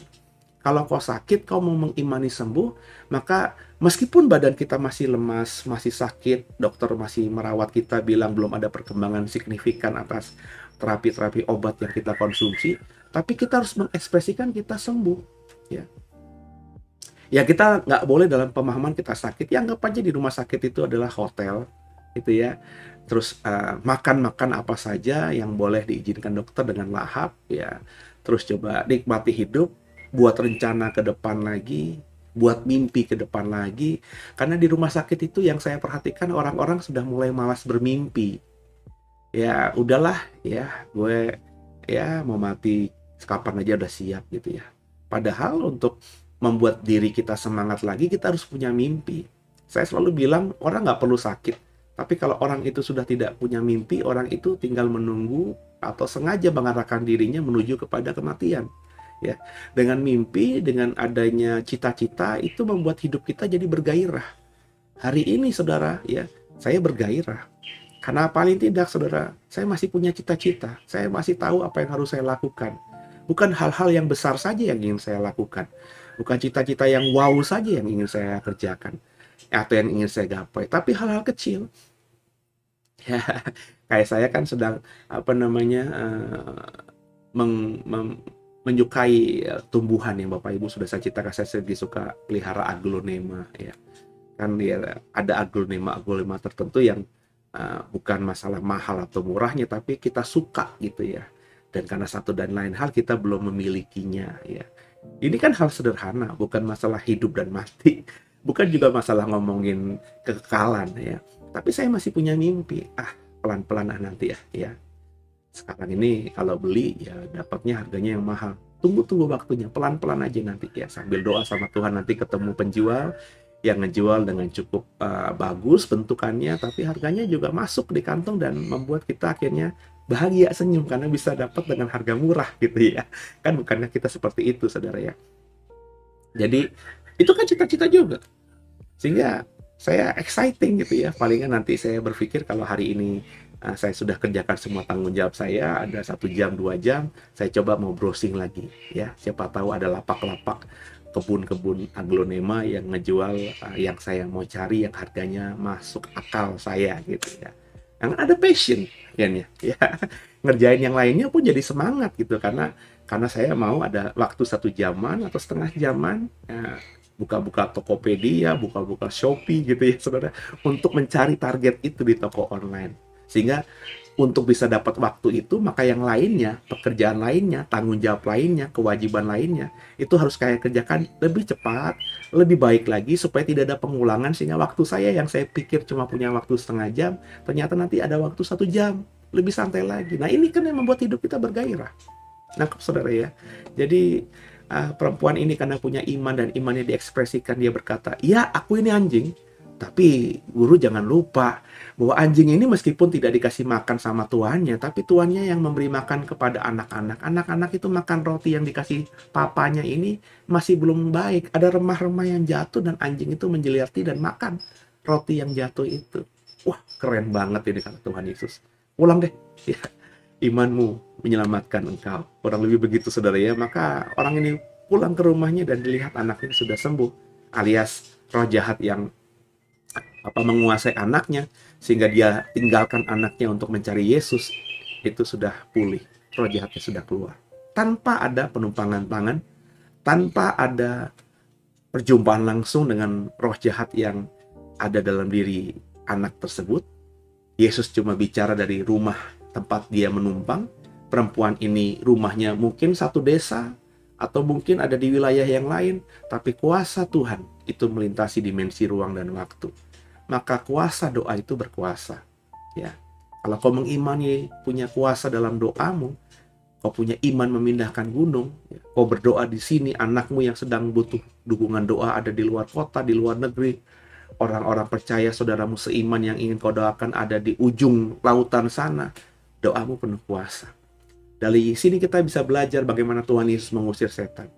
S2: Kalau kau sakit, kau mau mengimani sembuh, maka meskipun badan kita masih lemas, masih sakit, dokter masih merawat kita, bilang belum ada perkembangan signifikan atas terapi-terapi obat yang kita konsumsi, tapi kita harus mengekspresikan kita sembuh. Ya, ya kita nggak boleh dalam pemahaman kita sakit, ya anggap aja di rumah sakit itu adalah hotel, gitu ya. Terus makan-makan apa saja yang boleh diizinkan dokter dengan lahap, ya. Terus coba nikmati hidup, buat rencana ke depan lagi, buat mimpi ke depan lagi. Karena di rumah sakit itu yang saya perhatikan orang-orang sudah mulai malas bermimpi. Ya udahlah, ya gue ya mau mati kapan aja udah siap gitu ya. Padahal untuk membuat diri kita semangat lagi, kita harus punya mimpi. Saya selalu bilang orang nggak perlu sakit, tapi kalau orang itu sudah tidak punya mimpi, orang itu tinggal menunggu atau sengaja mengarahkan dirinya menuju kepada kematian. Ya, dengan mimpi, dengan adanya cita-cita itu membuat hidup kita jadi bergairah. Hari ini saudara, ya, saya bergairah. Karena paling tidak saudara, saya masih punya cita-cita. Saya masih tahu apa yang harus saya lakukan. Bukan hal-hal yang besar saja yang ingin saya lakukan. Bukan cita-cita yang wow saja yang ingin saya kerjakan. Atau yang ingin saya gapai. Tapi hal-hal kecil. Ya, kayak saya kan sedang menyukai tumbuhan yang Bapak Ibu sudah saya ceritakan. Saya lebih suka pelihara aglonema, ya kan, ya ada aglonema tertentu yang bukan masalah mahal atau murahnya, tapi kita suka gitu ya, dan karena satu dan lain hal kita belum memilikinya. Ya, ini kan hal sederhana, bukan masalah hidup dan mati, bukan juga masalah ngomongin kekekalan ya, tapi saya masih punya mimpi. Pelan-pelan nanti ya. Sekarang ini kalau beli ya dapatnya harganya yang mahal. Tunggu waktunya, pelan-pelan aja nanti ya. Sambil doa sama Tuhan, nanti ketemu penjual yang ngejual dengan cukup bagus bentukannya, tapi harganya juga masuk di kantong dan membuat kita akhirnya bahagia, senyum karena bisa dapat dengan harga murah gitu ya. Kan bukannya kita seperti itu saudara ya. Jadi itu kan cita-cita juga. Sehingga saya exciting gitu ya. Palingan nanti saya berpikir kalau hari ini saya sudah kerjakan semua tanggung jawab saya, ada 1 jam 2 jam, saya coba mau browsing lagi ya, siapa tahu ada lapak-lapak kebun-kebun aglonema yang ngejual yang saya mau cari, yang harganya masuk akal saya gitu ya, yang ada passion ya, ngerjain yang lainnya pun jadi semangat gitu, karena saya mau ada waktu 1 jaman atau setengah jaman ya, buka-buka Tokopedia, buka-buka Shopee gitu ya saudara, untuk mencari target itu di toko online. Sehingga untuk bisa dapat waktu itu, maka yang lainnya, pekerjaan lainnya, tanggung jawab lainnya, kewajiban lainnya, itu harus saya kerjakan lebih cepat, lebih baik lagi, supaya tidak ada pengulangan, sehingga waktu saya yang saya pikir cuma punya waktu setengah jam, ternyata nanti ada waktu 1 jam, lebih santai lagi. Nah ini kan yang membuat hidup kita bergairah. Nangkep saudara ya. Jadi perempuan ini karena punya iman dan imannya diekspresikan, dia berkata, ya aku ini anjing, tapi guru jangan lupa bahwa anjing ini meskipun tidak dikasih makan sama tuannya, tapi tuannya yang memberi makan kepada anak-anak. Anak-anak itu makan roti yang dikasih papanya ini masih belum baik. Ada remah-remah yang jatuh dan anjing itu menjelirti dan makan roti yang jatuh itu. Wah, keren banget ini kata Tuhan Yesus. Pulang deh, ya, imanmu menyelamatkan engkau. Kurang lebih begitu saudara ya. Maka orang ini pulang ke rumahnya dan dilihat anaknya sudah sembuh, alias roh jahat yang menguasai anaknya sehingga dia tinggalkan anaknya untuk mencari Yesus itu sudah pulih, roh jahatnya sudah keluar tanpa ada penumpangan tangan, tanpa ada perjumpaan langsung dengan roh jahat yang ada dalam diri anak tersebut. Yesus cuma bicara dari rumah tempat dia menumpang. Perempuan ini rumahnya mungkin satu desa atau mungkin ada di wilayah yang lain, tapi kuasa Tuhan itu melintasi dimensi ruang dan waktu. Maka kuasa doa itu berkuasa. Ya, kalau kau mengimani punya kuasa dalam doamu, kau punya iman memindahkan gunung, ya, kau berdoa di sini, anakmu yang sedang butuh dukungan doa ada di luar kota, di luar negeri, orang-orang percaya saudaramu seiman yang ingin kau doakan ada di ujung lautan sana, doamu penuh kuasa. Dari sini kita bisa belajar bagaimana Tuhan Yesus mengusir setan.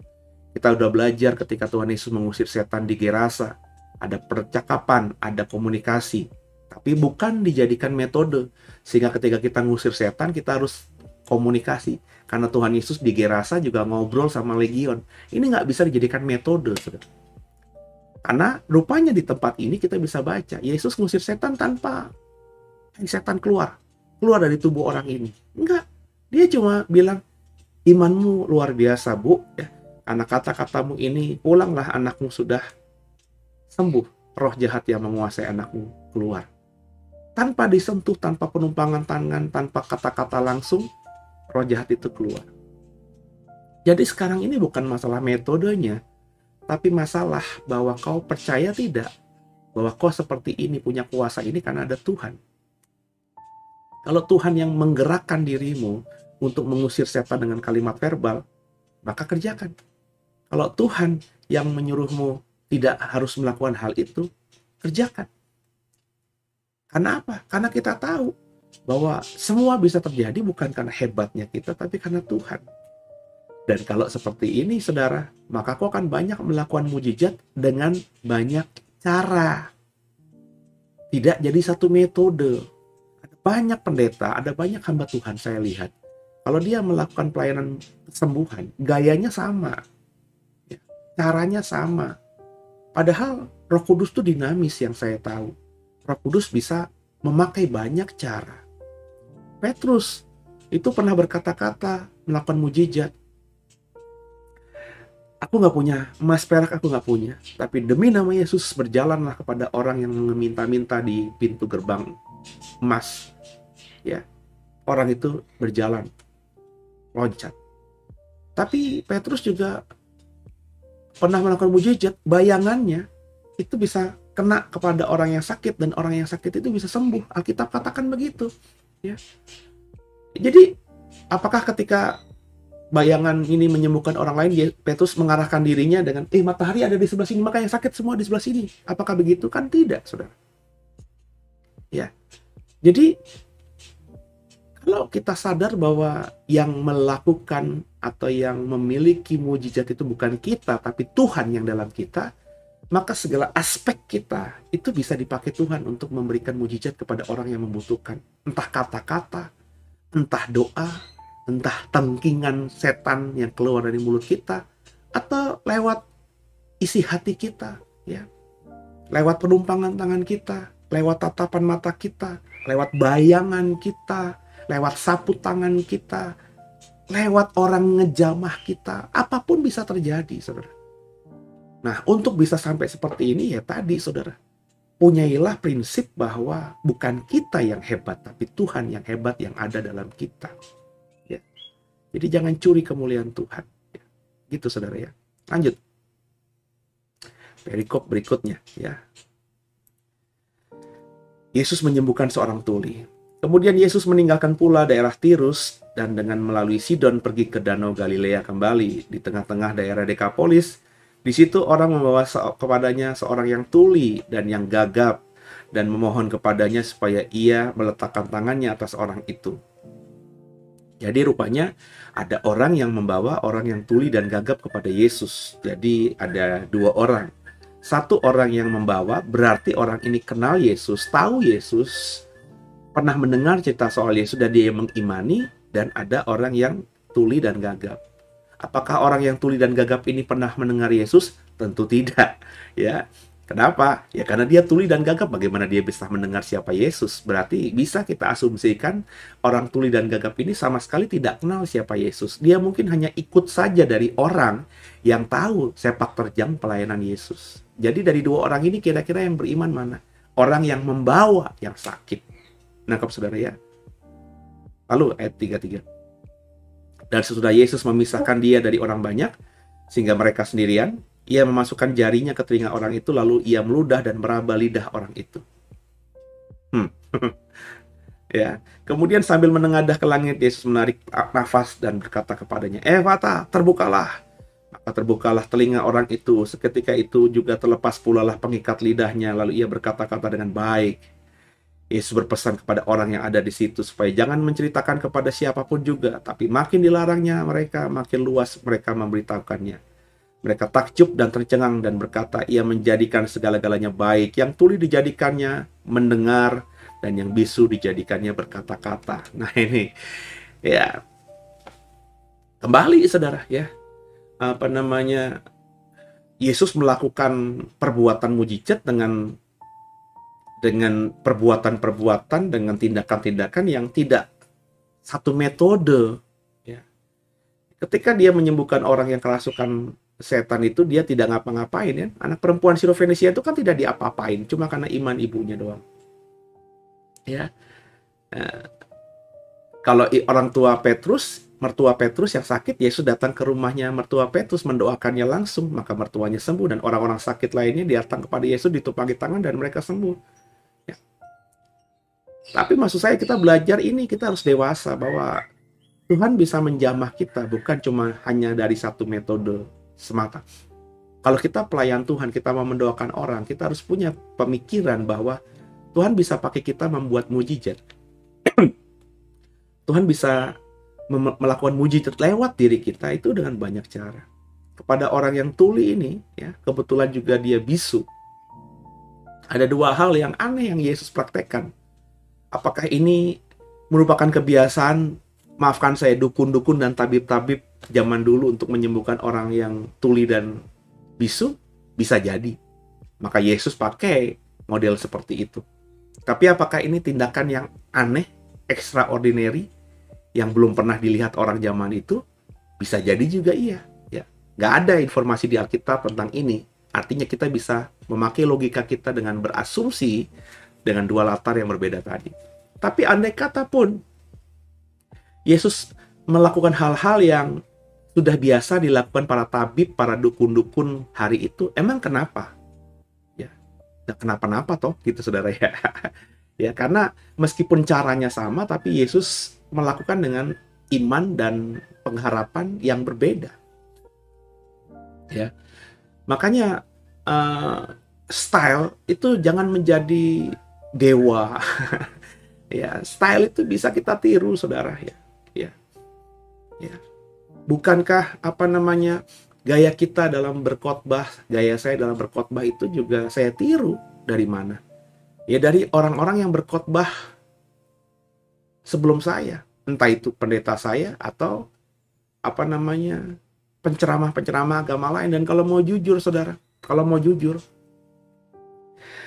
S2: Kita udah belajar ketika Tuhan Yesus mengusir setan di Gerasa. ada percakapan, ada komunikasi, tapi bukan dijadikan metode. Sehingga ketika kita ngusir setan, kita harus komunikasi. Karena Tuhan Yesus di Gerasa juga ngobrol sama legion. Ini nggak bisa dijadikan metode, saudara. Karena rupanya di tempat ini kita bisa baca, Yesus ngusir setan tanpa setan keluar dari tubuh orang ini. Enggak, dia cuma bilang, imanmu luar biasa, Bu. Ya, karena kata-katamu ini, pulanglah, anakmu sudah sembuh. Roh jahat yang menguasai anakmu keluar. Tanpa disentuh, tanpa penumpangan tangan, tanpa kata-kata langsung, roh jahat itu keluar. Jadi sekarang ini bukan masalah metodenya, tapi masalah bahwa kau percaya tidak bahwa kau seperti ini, punya kuasa ini karena ada Tuhan. Kalau Tuhan yang menggerakkan dirimu untuk mengusir setan dengan kalimat verbal, maka kerjakan. Kalau Tuhan yang menyuruhmu tidak harus melakukan hal itu, kerjakan. Karena apa? Karena kita tahu bahwa semua bisa terjadi bukan karena hebatnya kita, tapi karena Tuhan. Dan kalau seperti ini, saudara, maka kau akan banyak melakukan mujizat dengan banyak cara. Tidak jadi satu metode. Banyak pendeta, ada banyak hamba Tuhan saya lihat. Kalau dia melakukan pelayanan kesembuhan, gayanya sama. Caranya sama. Padahal Roh Kudus itu dinamis yang saya tahu. Roh Kudus bisa memakai banyak cara. Petrus itu pernah berkata-kata, melakukan mujizat. Aku nggak punya emas perak, aku nggak punya. Tapi demi nama Yesus berjalanlah kepada orang yang meminta-minta di pintu gerbang emas. Ya, orang itu berjalan, loncat. Tapi Petrus juga pernah melakukan mujizat, bayangannya itu bisa kena kepada orang yang sakit dan orang yang sakit itu bisa sembuh. Alkitab katakan begitu. Ya. Jadi, apakah ketika bayangan ini menyembuhkan orang lain, Petrus mengarahkan dirinya dengan, matahari ada di sebelah sini, maka yang sakit semua di sebelah sini. Apakah begitu? Kan tidak, saudara. Ya. Jadi, kalau kita sadar bahwa yang melakukan atau yang memiliki mujizat itu bukan kita, tapi Tuhan yang dalam kita, maka segala aspek kita itu bisa dipakai Tuhan untuk memberikan mujizat kepada orang yang membutuhkan. Entah kata-kata, entah doa, entah tengkingan setan yang keluar dari mulut kita, atau lewat isi hati kita, ya, lewat penumpangan tangan kita, lewat tatapan mata kita, lewat bayangan kita, lewat sapu tangan kita, lewat orang ngejamah kita, apapun bisa terjadi, saudara. Nah, untuk bisa sampai seperti ini, ya tadi, saudara, punyailah prinsip bahwa bukan kita yang hebat, tapi Tuhan yang hebat yang ada dalam kita. Ya. Jadi jangan curi kemuliaan Tuhan. Ya. Gitu, saudara, ya. Lanjut. Perikop berikutnya, ya. Yesus menyembuhkan seorang tuli. Kemudian Yesus meninggalkan pula daerah Tirus dan dengan melalui Sidon pergi ke Danau Galilea kembali. Di tengah-tengah daerah Dekapolis, di situ orang membawa kepadanya seorang yang tuli dan yang gagap dan memohon kepadanya supaya ia meletakkan tangannya atas orang itu. Jadi rupanya ada orang yang membawa orang yang tuli dan gagap kepada Yesus. Jadi ada dua orang. Satu orang yang membawa berarti orang ini kenal Yesus, tahu Yesus, pernah mendengar cerita soal Yesus dan dia mengimani. Dan ada orang yang tuli dan gagap. Apakah orang yang tuli dan gagap ini pernah mendengar Yesus? Tentu tidak. Ya, kenapa? Ya karena dia tuli dan gagap. Bagaimana dia bisa mendengar siapa Yesus? Berarti bisa kita asumsikan orang tuli dan gagap ini sama sekali tidak kenal siapa Yesus. Dia mungkin hanya ikut saja dari orang yang tahu sepak terjang pelayanan Yesus. Jadi dari dua orang ini kira-kira yang beriman mana? Orang yang membawa yang sakit. Nangkap, saudara, ya? Lalu ayat 33. Dan sesudah Yesus memisahkan dia dari orang banyak, sehingga mereka sendirian, ia memasukkan jarinya ke telinga orang itu, lalu ia meludah dan meraba lidah orang itu. Ya. Kemudian sambil menengadah ke langit, Yesus menarik nafas dan berkata kepadanya, Efata, terbukalah. Maka terbukalah telinga orang itu. Seketika itu juga terlepas pula lah pengikat lidahnya, lalu ia berkata-kata dengan baik. Yesus berpesan kepada orang yang ada di situ supaya jangan menceritakan kepada siapapun juga, tapi makin dilarangnya mereka, makin luas mereka memberitahukannya. Mereka takjub dan tercengang dan berkata, ia menjadikan segala-galanya baik. Yang tuli dijadikannya mendengar, dan yang bisu dijadikannya berkata-kata. Nah ini, ya, kembali saudara ya, apa namanya, Yesus melakukan perbuatan mujizat dengan perbuatan-perbuatan, dengan tindakan-tindakan yang tidak satu metode. Ya. Ketika dia menyembuhkan orang yang kerasukan setan itu, dia tidak ngapa-ngapain ya. Anak perempuan Sirofenisia itu kan tidak diapa-apain, cuma karena iman ibunya doang. Ya, kalau orang tua Petrus, mertua Petrus yang sakit, Yesus datang ke rumahnya mertua Petrus, mendoakannya langsung, maka mertuanya sembuh, dan orang-orang sakit lainnya datang kepada Yesus, ditupangi tangan dan mereka sembuh. Ya. Tapi maksud saya, kita belajar ini, kita harus dewasa bahwa Tuhan bisa menjamah kita, bukan cuma hanya dari satu metode semata. Kalau kita pelayan Tuhan, kita mau mendoakan orang, kita harus punya pemikiran bahwa Tuhan bisa pakai kita membuat mujizat. Tuhan bisa melakukan mujizat lewat diri kita itu dengan banyak cara. Kepada orang yang tuli ini, ya, kebetulan juga dia bisu. Ada dua hal yang aneh yang Yesus praktekkan. Apakah ini merupakan kebiasaan, maafkan saya, dukun-dukun dan tabib-tabib zaman dulu untuk menyembuhkan orang yang tuli dan bisu? Bisa jadi. Maka Yesus pakai model seperti itu. Tapi apakah ini tindakan yang aneh, extraordinary, yang belum pernah dilihat orang zaman itu? Bisa jadi juga iya. Ya. Nggak ada informasi di Alkitab tentang ini. Artinya kita bisa memakai logika kita dengan berasumsi dengan dua latar yang berbeda tadi. Tapi andai kata pun Yesus melakukan hal-hal yang sudah biasa dilakukan para tabib, para dukun-dukun hari itu, emang kenapa? Nggak kenapa-napa toh, gitu saudara ya. Ya, karena meskipun caranya sama, tapi Yesus melakukan dengan iman dan pengharapan yang berbeda. Ya, makanya style itu jangan menjadi dewa. Ya, style itu bisa kita tiru saudara ya. Ya, ya. Bukankah apa namanya, gaya kita dalam berkhotbah, gaya saya dalam berkhotbah itu juga saya tiru dari mana? Ya dari orang-orang yang berkhotbah sebelum saya. Entah itu pendeta saya atau apa namanya, penceramah-penceramah agama lain. Dan kalau mau jujur saudara, kalau mau jujur,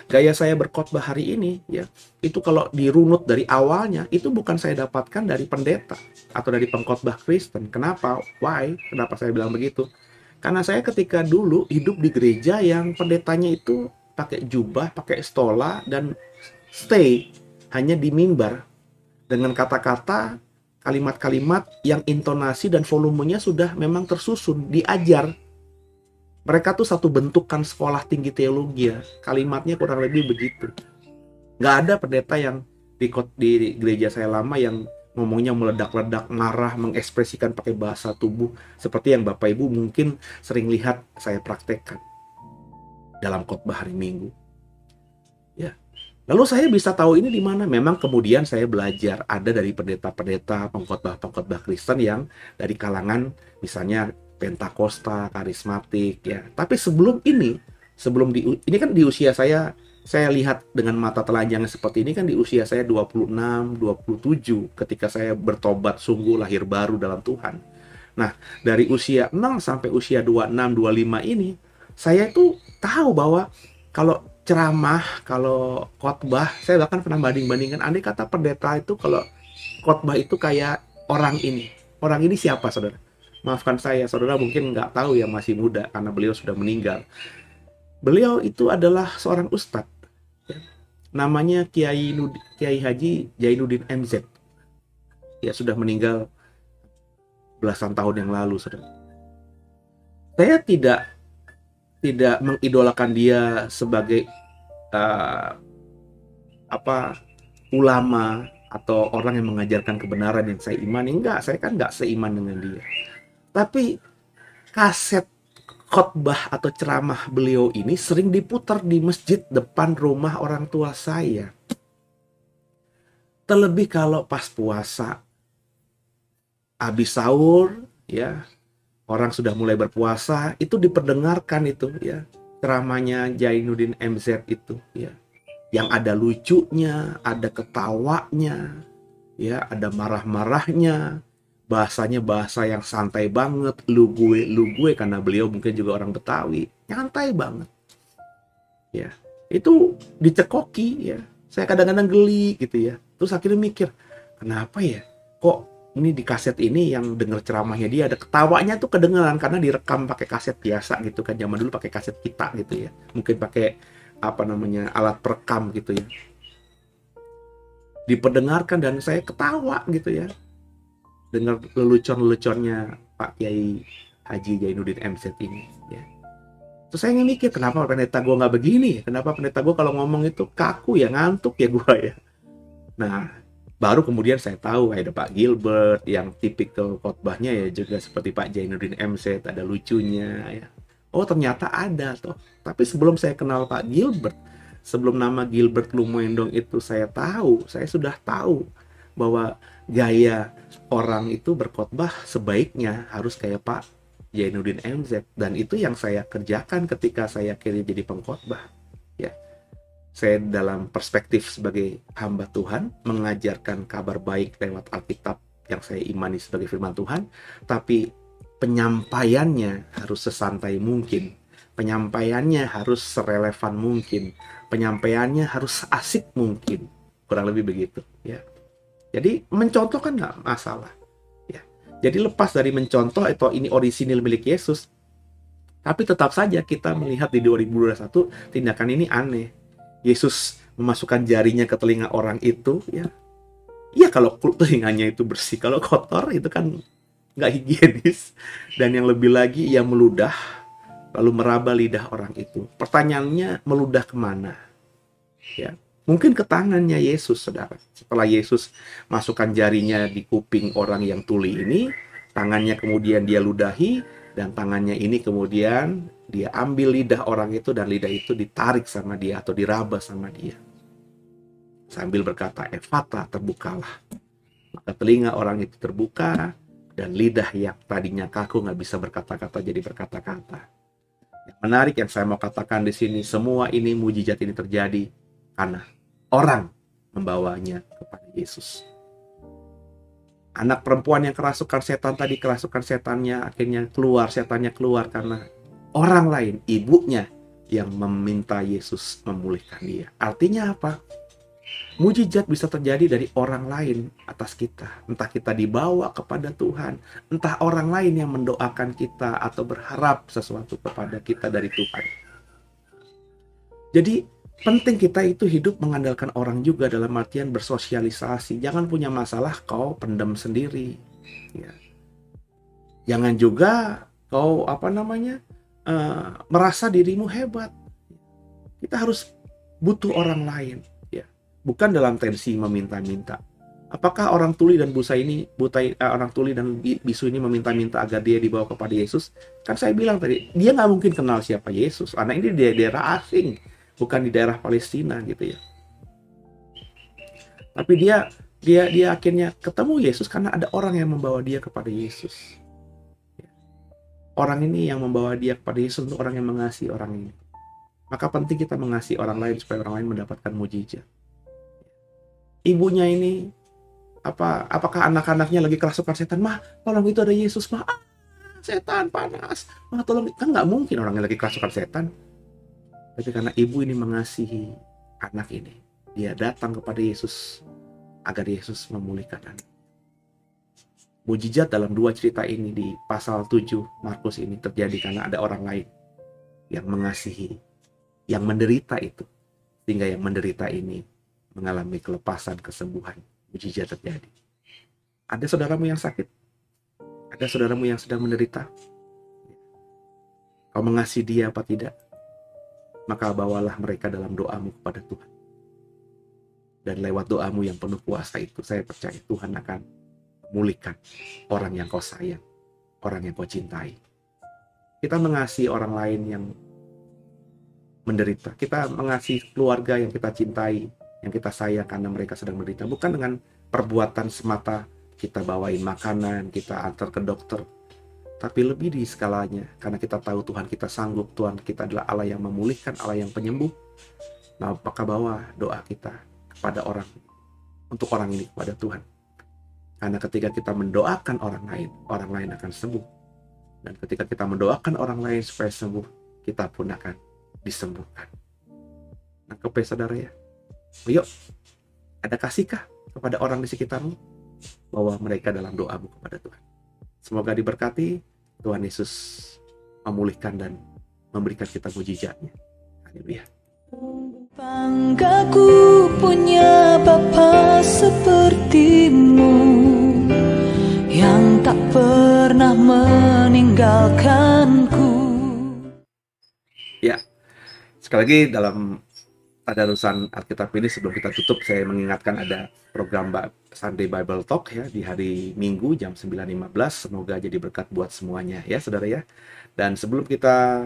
S2: gaya saya berkhotbah hari ini ya, itu kalau dirunut dari awalnya, itu bukan saya dapatkan dari pendeta atau dari pengkhotbah Kristen. Kenapa? Why? Kenapa saya bilang begitu? Karena saya ketika dulu hidup di gereja yang pendetanya itu pakai jubah, pakai stola, dan stay hanya di mimbar dengan kata-kata, kalimat-kalimat yang intonasi dan volumenya sudah memang tersusun, diajar. Mereka tuh satu bentukan sekolah tinggi teologi ya, kalimatnya kurang lebih begitu. Nggak ada pendeta yang di gereja saya lama yang ngomongnya meledak-ledak, marah, mengekspresikan pakai bahasa tubuh seperti yang Bapak Ibu mungkin sering lihat saya praktekkan dalam khotbah hari Minggu. Ya. Lalu saya bisa tahu ini di mana? Memang kemudian saya belajar ada dari pendeta-pendeta, pengkhotbah Kristen yang dari kalangan misalnya Pentakosta, karismatik ya. Tapi sebelum ini kan di usia saya lihat dengan mata telanjang seperti ini kan di usia saya 26, 27 ketika saya bertobat sungguh lahir baru dalam Tuhan. Nah, dari usia 6 sampai usia 26, 25 ini, saya itu tahu bahwa kalau ceramah, kalau khotbah, saya bahkan pernah banding-bandingkan, andai kata pendeta itu kalau khotbah itu kayak orang ini. Orang ini siapa, saudara? Maafkan saya, saudara mungkin nggak tahu ya, masih muda karena beliau sudah meninggal. Beliau itu adalah seorang ustadz. Namanya Kiai Haji Jainuddin MZ. Ya, sudah meninggal belasan tahun yang lalu, saudara. Saya tidak mengidolakan dia sebagai ulama atau orang yang mengajarkan kebenaran yang saya imani. Enggak, saya kan nggak seiman dengan dia. Tapi kaset khotbah atau ceramah beliau ini sering diputar di masjid depan rumah orang tua saya. Terlebih kalau pas puasa, habis sahur, ya, orang sudah mulai berpuasa, itu diperdengarkan itu ya, ceramahnya Zainuddin MZ itu ya, yang ada lucunya, ada ketawanya, ya, ada marah-marahnya, bahasanya bahasa yang santai banget, lu gue, karena beliau mungkin juga orang Betawi, nyantai banget, ya, itu dicekoki ya, saya kadang-kadang geli gitu ya, terus akhirnya mikir, kenapa ya, kok ini di kaset ini yang denger ceramahnya dia ada ketawanya tuh kedengeran, karena direkam pakai kaset biasa gitu kan, zaman dulu pakai kaset kita gitu ya, mungkin pakai apa namanya alat perekam gitu ya, diperdengarkan dan saya ketawa gitu ya, dengar lelucon-leluconnya Pak Kiai Haji Zainuddin MZ ini ya. Terus saya mikir, kenapa pendeta gue nggak begini, kenapa pendeta gue kalau ngomong itu kaku ya, ngantuk ya gue ya. Nah, baru kemudian saya tahu ada Pak Gilbert yang tipikal khotbahnya ya juga seperti Pak Zainuddin MZ, ada lucunya ya. Oh ternyata ada toh. Tapi sebelum saya kenal Pak Gilbert, sebelum nama Gilbert Lumendong itu saya sudah tahu bahwa gaya orang itu berkhotbah sebaiknya harus kayak Pak Zainuddin MZ, dan itu yang saya kerjakan ketika saya akhirnya jadi pengkhotbah. Ya. Saya dalam perspektif sebagai hamba Tuhan mengajarkan kabar baik lewat Alkitab yang saya imani sebagai firman Tuhan, tapi penyampaiannya harus sesantai mungkin, penyampaiannya harus serelevan mungkin, penyampaiannya harus asik mungkin, kurang lebih begitu ya. Jadi mencontoh kan nggak masalah ya. Jadi lepas dari mencontoh atau ini orisinil milik Yesus, tapi tetap saja kita melihat di 2021 tindakan ini aneh. Yesus memasukkan jarinya ke telinga orang itu ya. Ya kalau telinganya itu bersih, kalau kotor itu kan nggak higienis. Dan yang lebih lagi ia meludah lalu meraba lidah orang itu. Pertanyaannya, meludah kemana? Ya, mungkin ke tangannya Yesus, saudara. Setelah Yesus masukkan jarinya di kuping orang yang tuli ini, tangannya kemudian dia ludahi, dan tangannya ini kemudian dia ambil lidah orang itu, dan lidah itu ditarik sama dia atau diraba sama dia. Sambil berkata, Efata, terbukalah. Maka telinga orang itu terbuka, dan lidah yang tadinya kaku nggak bisa berkata-kata jadi berkata-kata. Yang menarik yang saya mau katakan di sini, semua ini mujizat ini terjadi karena orang membawanya kepada Yesus. Anak perempuan yang kerasukan setan tadi, kerasukan setannya akhirnya keluar, setannya keluar karena orang lain, ibunya yang meminta Yesus memulihkan dia. Artinya apa? Mujizat bisa terjadi dari orang lain atas kita. Entah kita dibawa kepada Tuhan, entah orang lain yang mendoakan kita atau berharap sesuatu kepada kita dari Tuhan. Jadi penting kita itu hidup mengandalkan orang juga, dalam artian bersosialisasi. Jangan punya masalah kau pendam sendiri. Ya. Jangan juga kau merasa dirimu hebat. Kita harus butuh orang lain. Bukan dalam tensi meminta-minta. Apakah orang tuli dan orang tuli dan bisu ini meminta-minta agar dia dibawa kepada Yesus? Kan saya bilang tadi, dia nggak mungkin kenal siapa Yesus. Karena ini di daerah asing, bukan di daerah Palestina gitu ya. Tapi dia akhirnya ketemu Yesus karena ada orang yang membawa dia kepada Yesus. Orang ini yang membawa dia kepada Yesus untuk orang yang mengasihi orang ini. Maka penting kita mengasihi orang lain supaya orang lain mendapatkan mujizat. Ibunya ini, apakah anak-anaknya lagi kerasukan setan? Mah, tolong itu ada Yesus, mah. Setan panas. Mah, tolong. Kan nggak mungkin orang yang lagi kerasukan setan. Tapi karena ibu ini mengasihi anak ini, dia datang kepada Yesus agar Yesus memulihkan anak. Mujizat dalam dua cerita ini di pasal 7 Markus ini terjadi karena ada orang lain yang mengasihi, yang menderita itu. Sehingga yang menderita ini mengalami kelepasan, kesembuhan, mujizat terjadi. Ada saudaramu yang sakit? Ada saudaramu yang sedang menderita? Kau mengasihi dia apa tidak? Maka bawalah mereka dalam doamu kepada Tuhan. Dan lewat doamu yang penuh kuasa itu, saya percaya Tuhan akan memulihkan orang yang kau sayang, orang yang kau cintai. Kita mengasihi orang lain yang menderita. Kita mengasihi keluarga yang kita cintai, yang kita sayang karena mereka sedang menderita, bukan dengan perbuatan semata kita bawain makanan, kita antar ke dokter, tapi lebih di skalanya, karena kita tahu Tuhan kita sanggup, Tuhan kita adalah Allah yang memulihkan, Allah yang penyembuh. Nah, maka bawa doa kita kepada orang, untuk orang ini kepada Tuhan. Karena ketika kita mendoakan orang lain akan sembuh. Dan ketika kita mendoakan orang lain supaya sembuh, kita pun akan disembuhkan. Nangkep ya saudara ya? Yuk, ada kasihkah kepada orang di sekitarmu? Bawa mereka dalam doamu kepada Tuhan. Semoga diberkati, Tuhan Yesus memulihkan dan memberikan kita mujizatnya. Haleluya.
S5: Banggaku punya Bapa sepertimu, yang tak pernah meninggalkanku.
S2: Ya, sekali lagi dalam tadarusan Alkitab ini, sebelum kita tutup, saya mengingatkan ada program Sunday Bible Talk ya di hari Minggu jam 9.15. Semoga jadi berkat buat semuanya ya saudara ya. Dan sebelum kita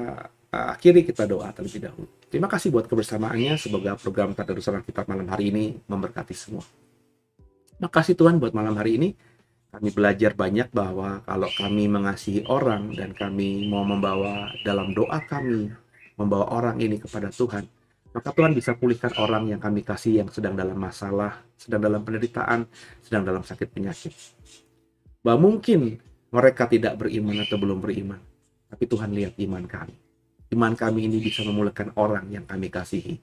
S2: akhiri, kita doa terlebih dahulu. Terima kasih buat kebersamaannya. Semoga program tadarusan Alkitab malam hari ini memberkati semua. Makasih Tuhan buat malam hari ini. Kami belajar banyak bahwa kalau kami mengasihi orang dan kami mau membawa dalam doa kami, membawa orang ini kepada Tuhan, maka Tuhan bisa pulihkan orang yang kami kasih yang sedang dalam masalah, sedang dalam penderitaan, sedang dalam sakit penyakit. Bahwa mungkin mereka tidak beriman atau belum beriman, tapi Tuhan lihat iman kami. Iman kami ini bisa memulihkan orang yang kami kasihi.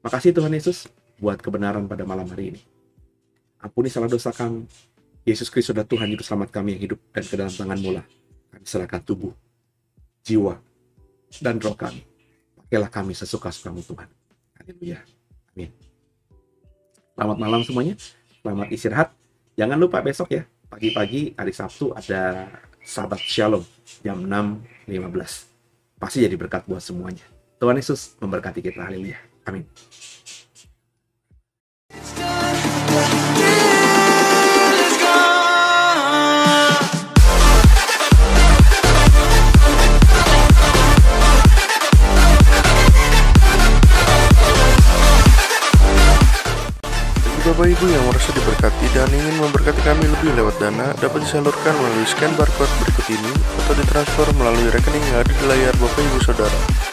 S2: Makasih Tuhan Yesus buat kebenaran pada malam hari ini. Ampuni salah dosa kami. Yesus Kristus adalah Tuhan Juru Selamat kami yang hidup, dan ke dalam tangan-Mu lah kami serahkan tubuh, jiwa, dan roh kami. Pakailah kami sesuka-sukamu Tuhan. Haleluya. Amin. Selamat malam semuanya. Selamat istirahat. Jangan lupa besok ya, pagi-pagi hari Sabtu ada Sabat Shalom jam 6.15. Pasti jadi berkat buat semuanya. Tuhan Yesus memberkati kita. Haleluya. Amin.
S6: Bapak Ibu yang merasa diberkati dan ingin memberkati kami lebih lewat dana, dapat disalurkan melalui scan barcode berikut ini atau ditransfer melalui rekening yang ada di layar Bapak Ibu Saudara.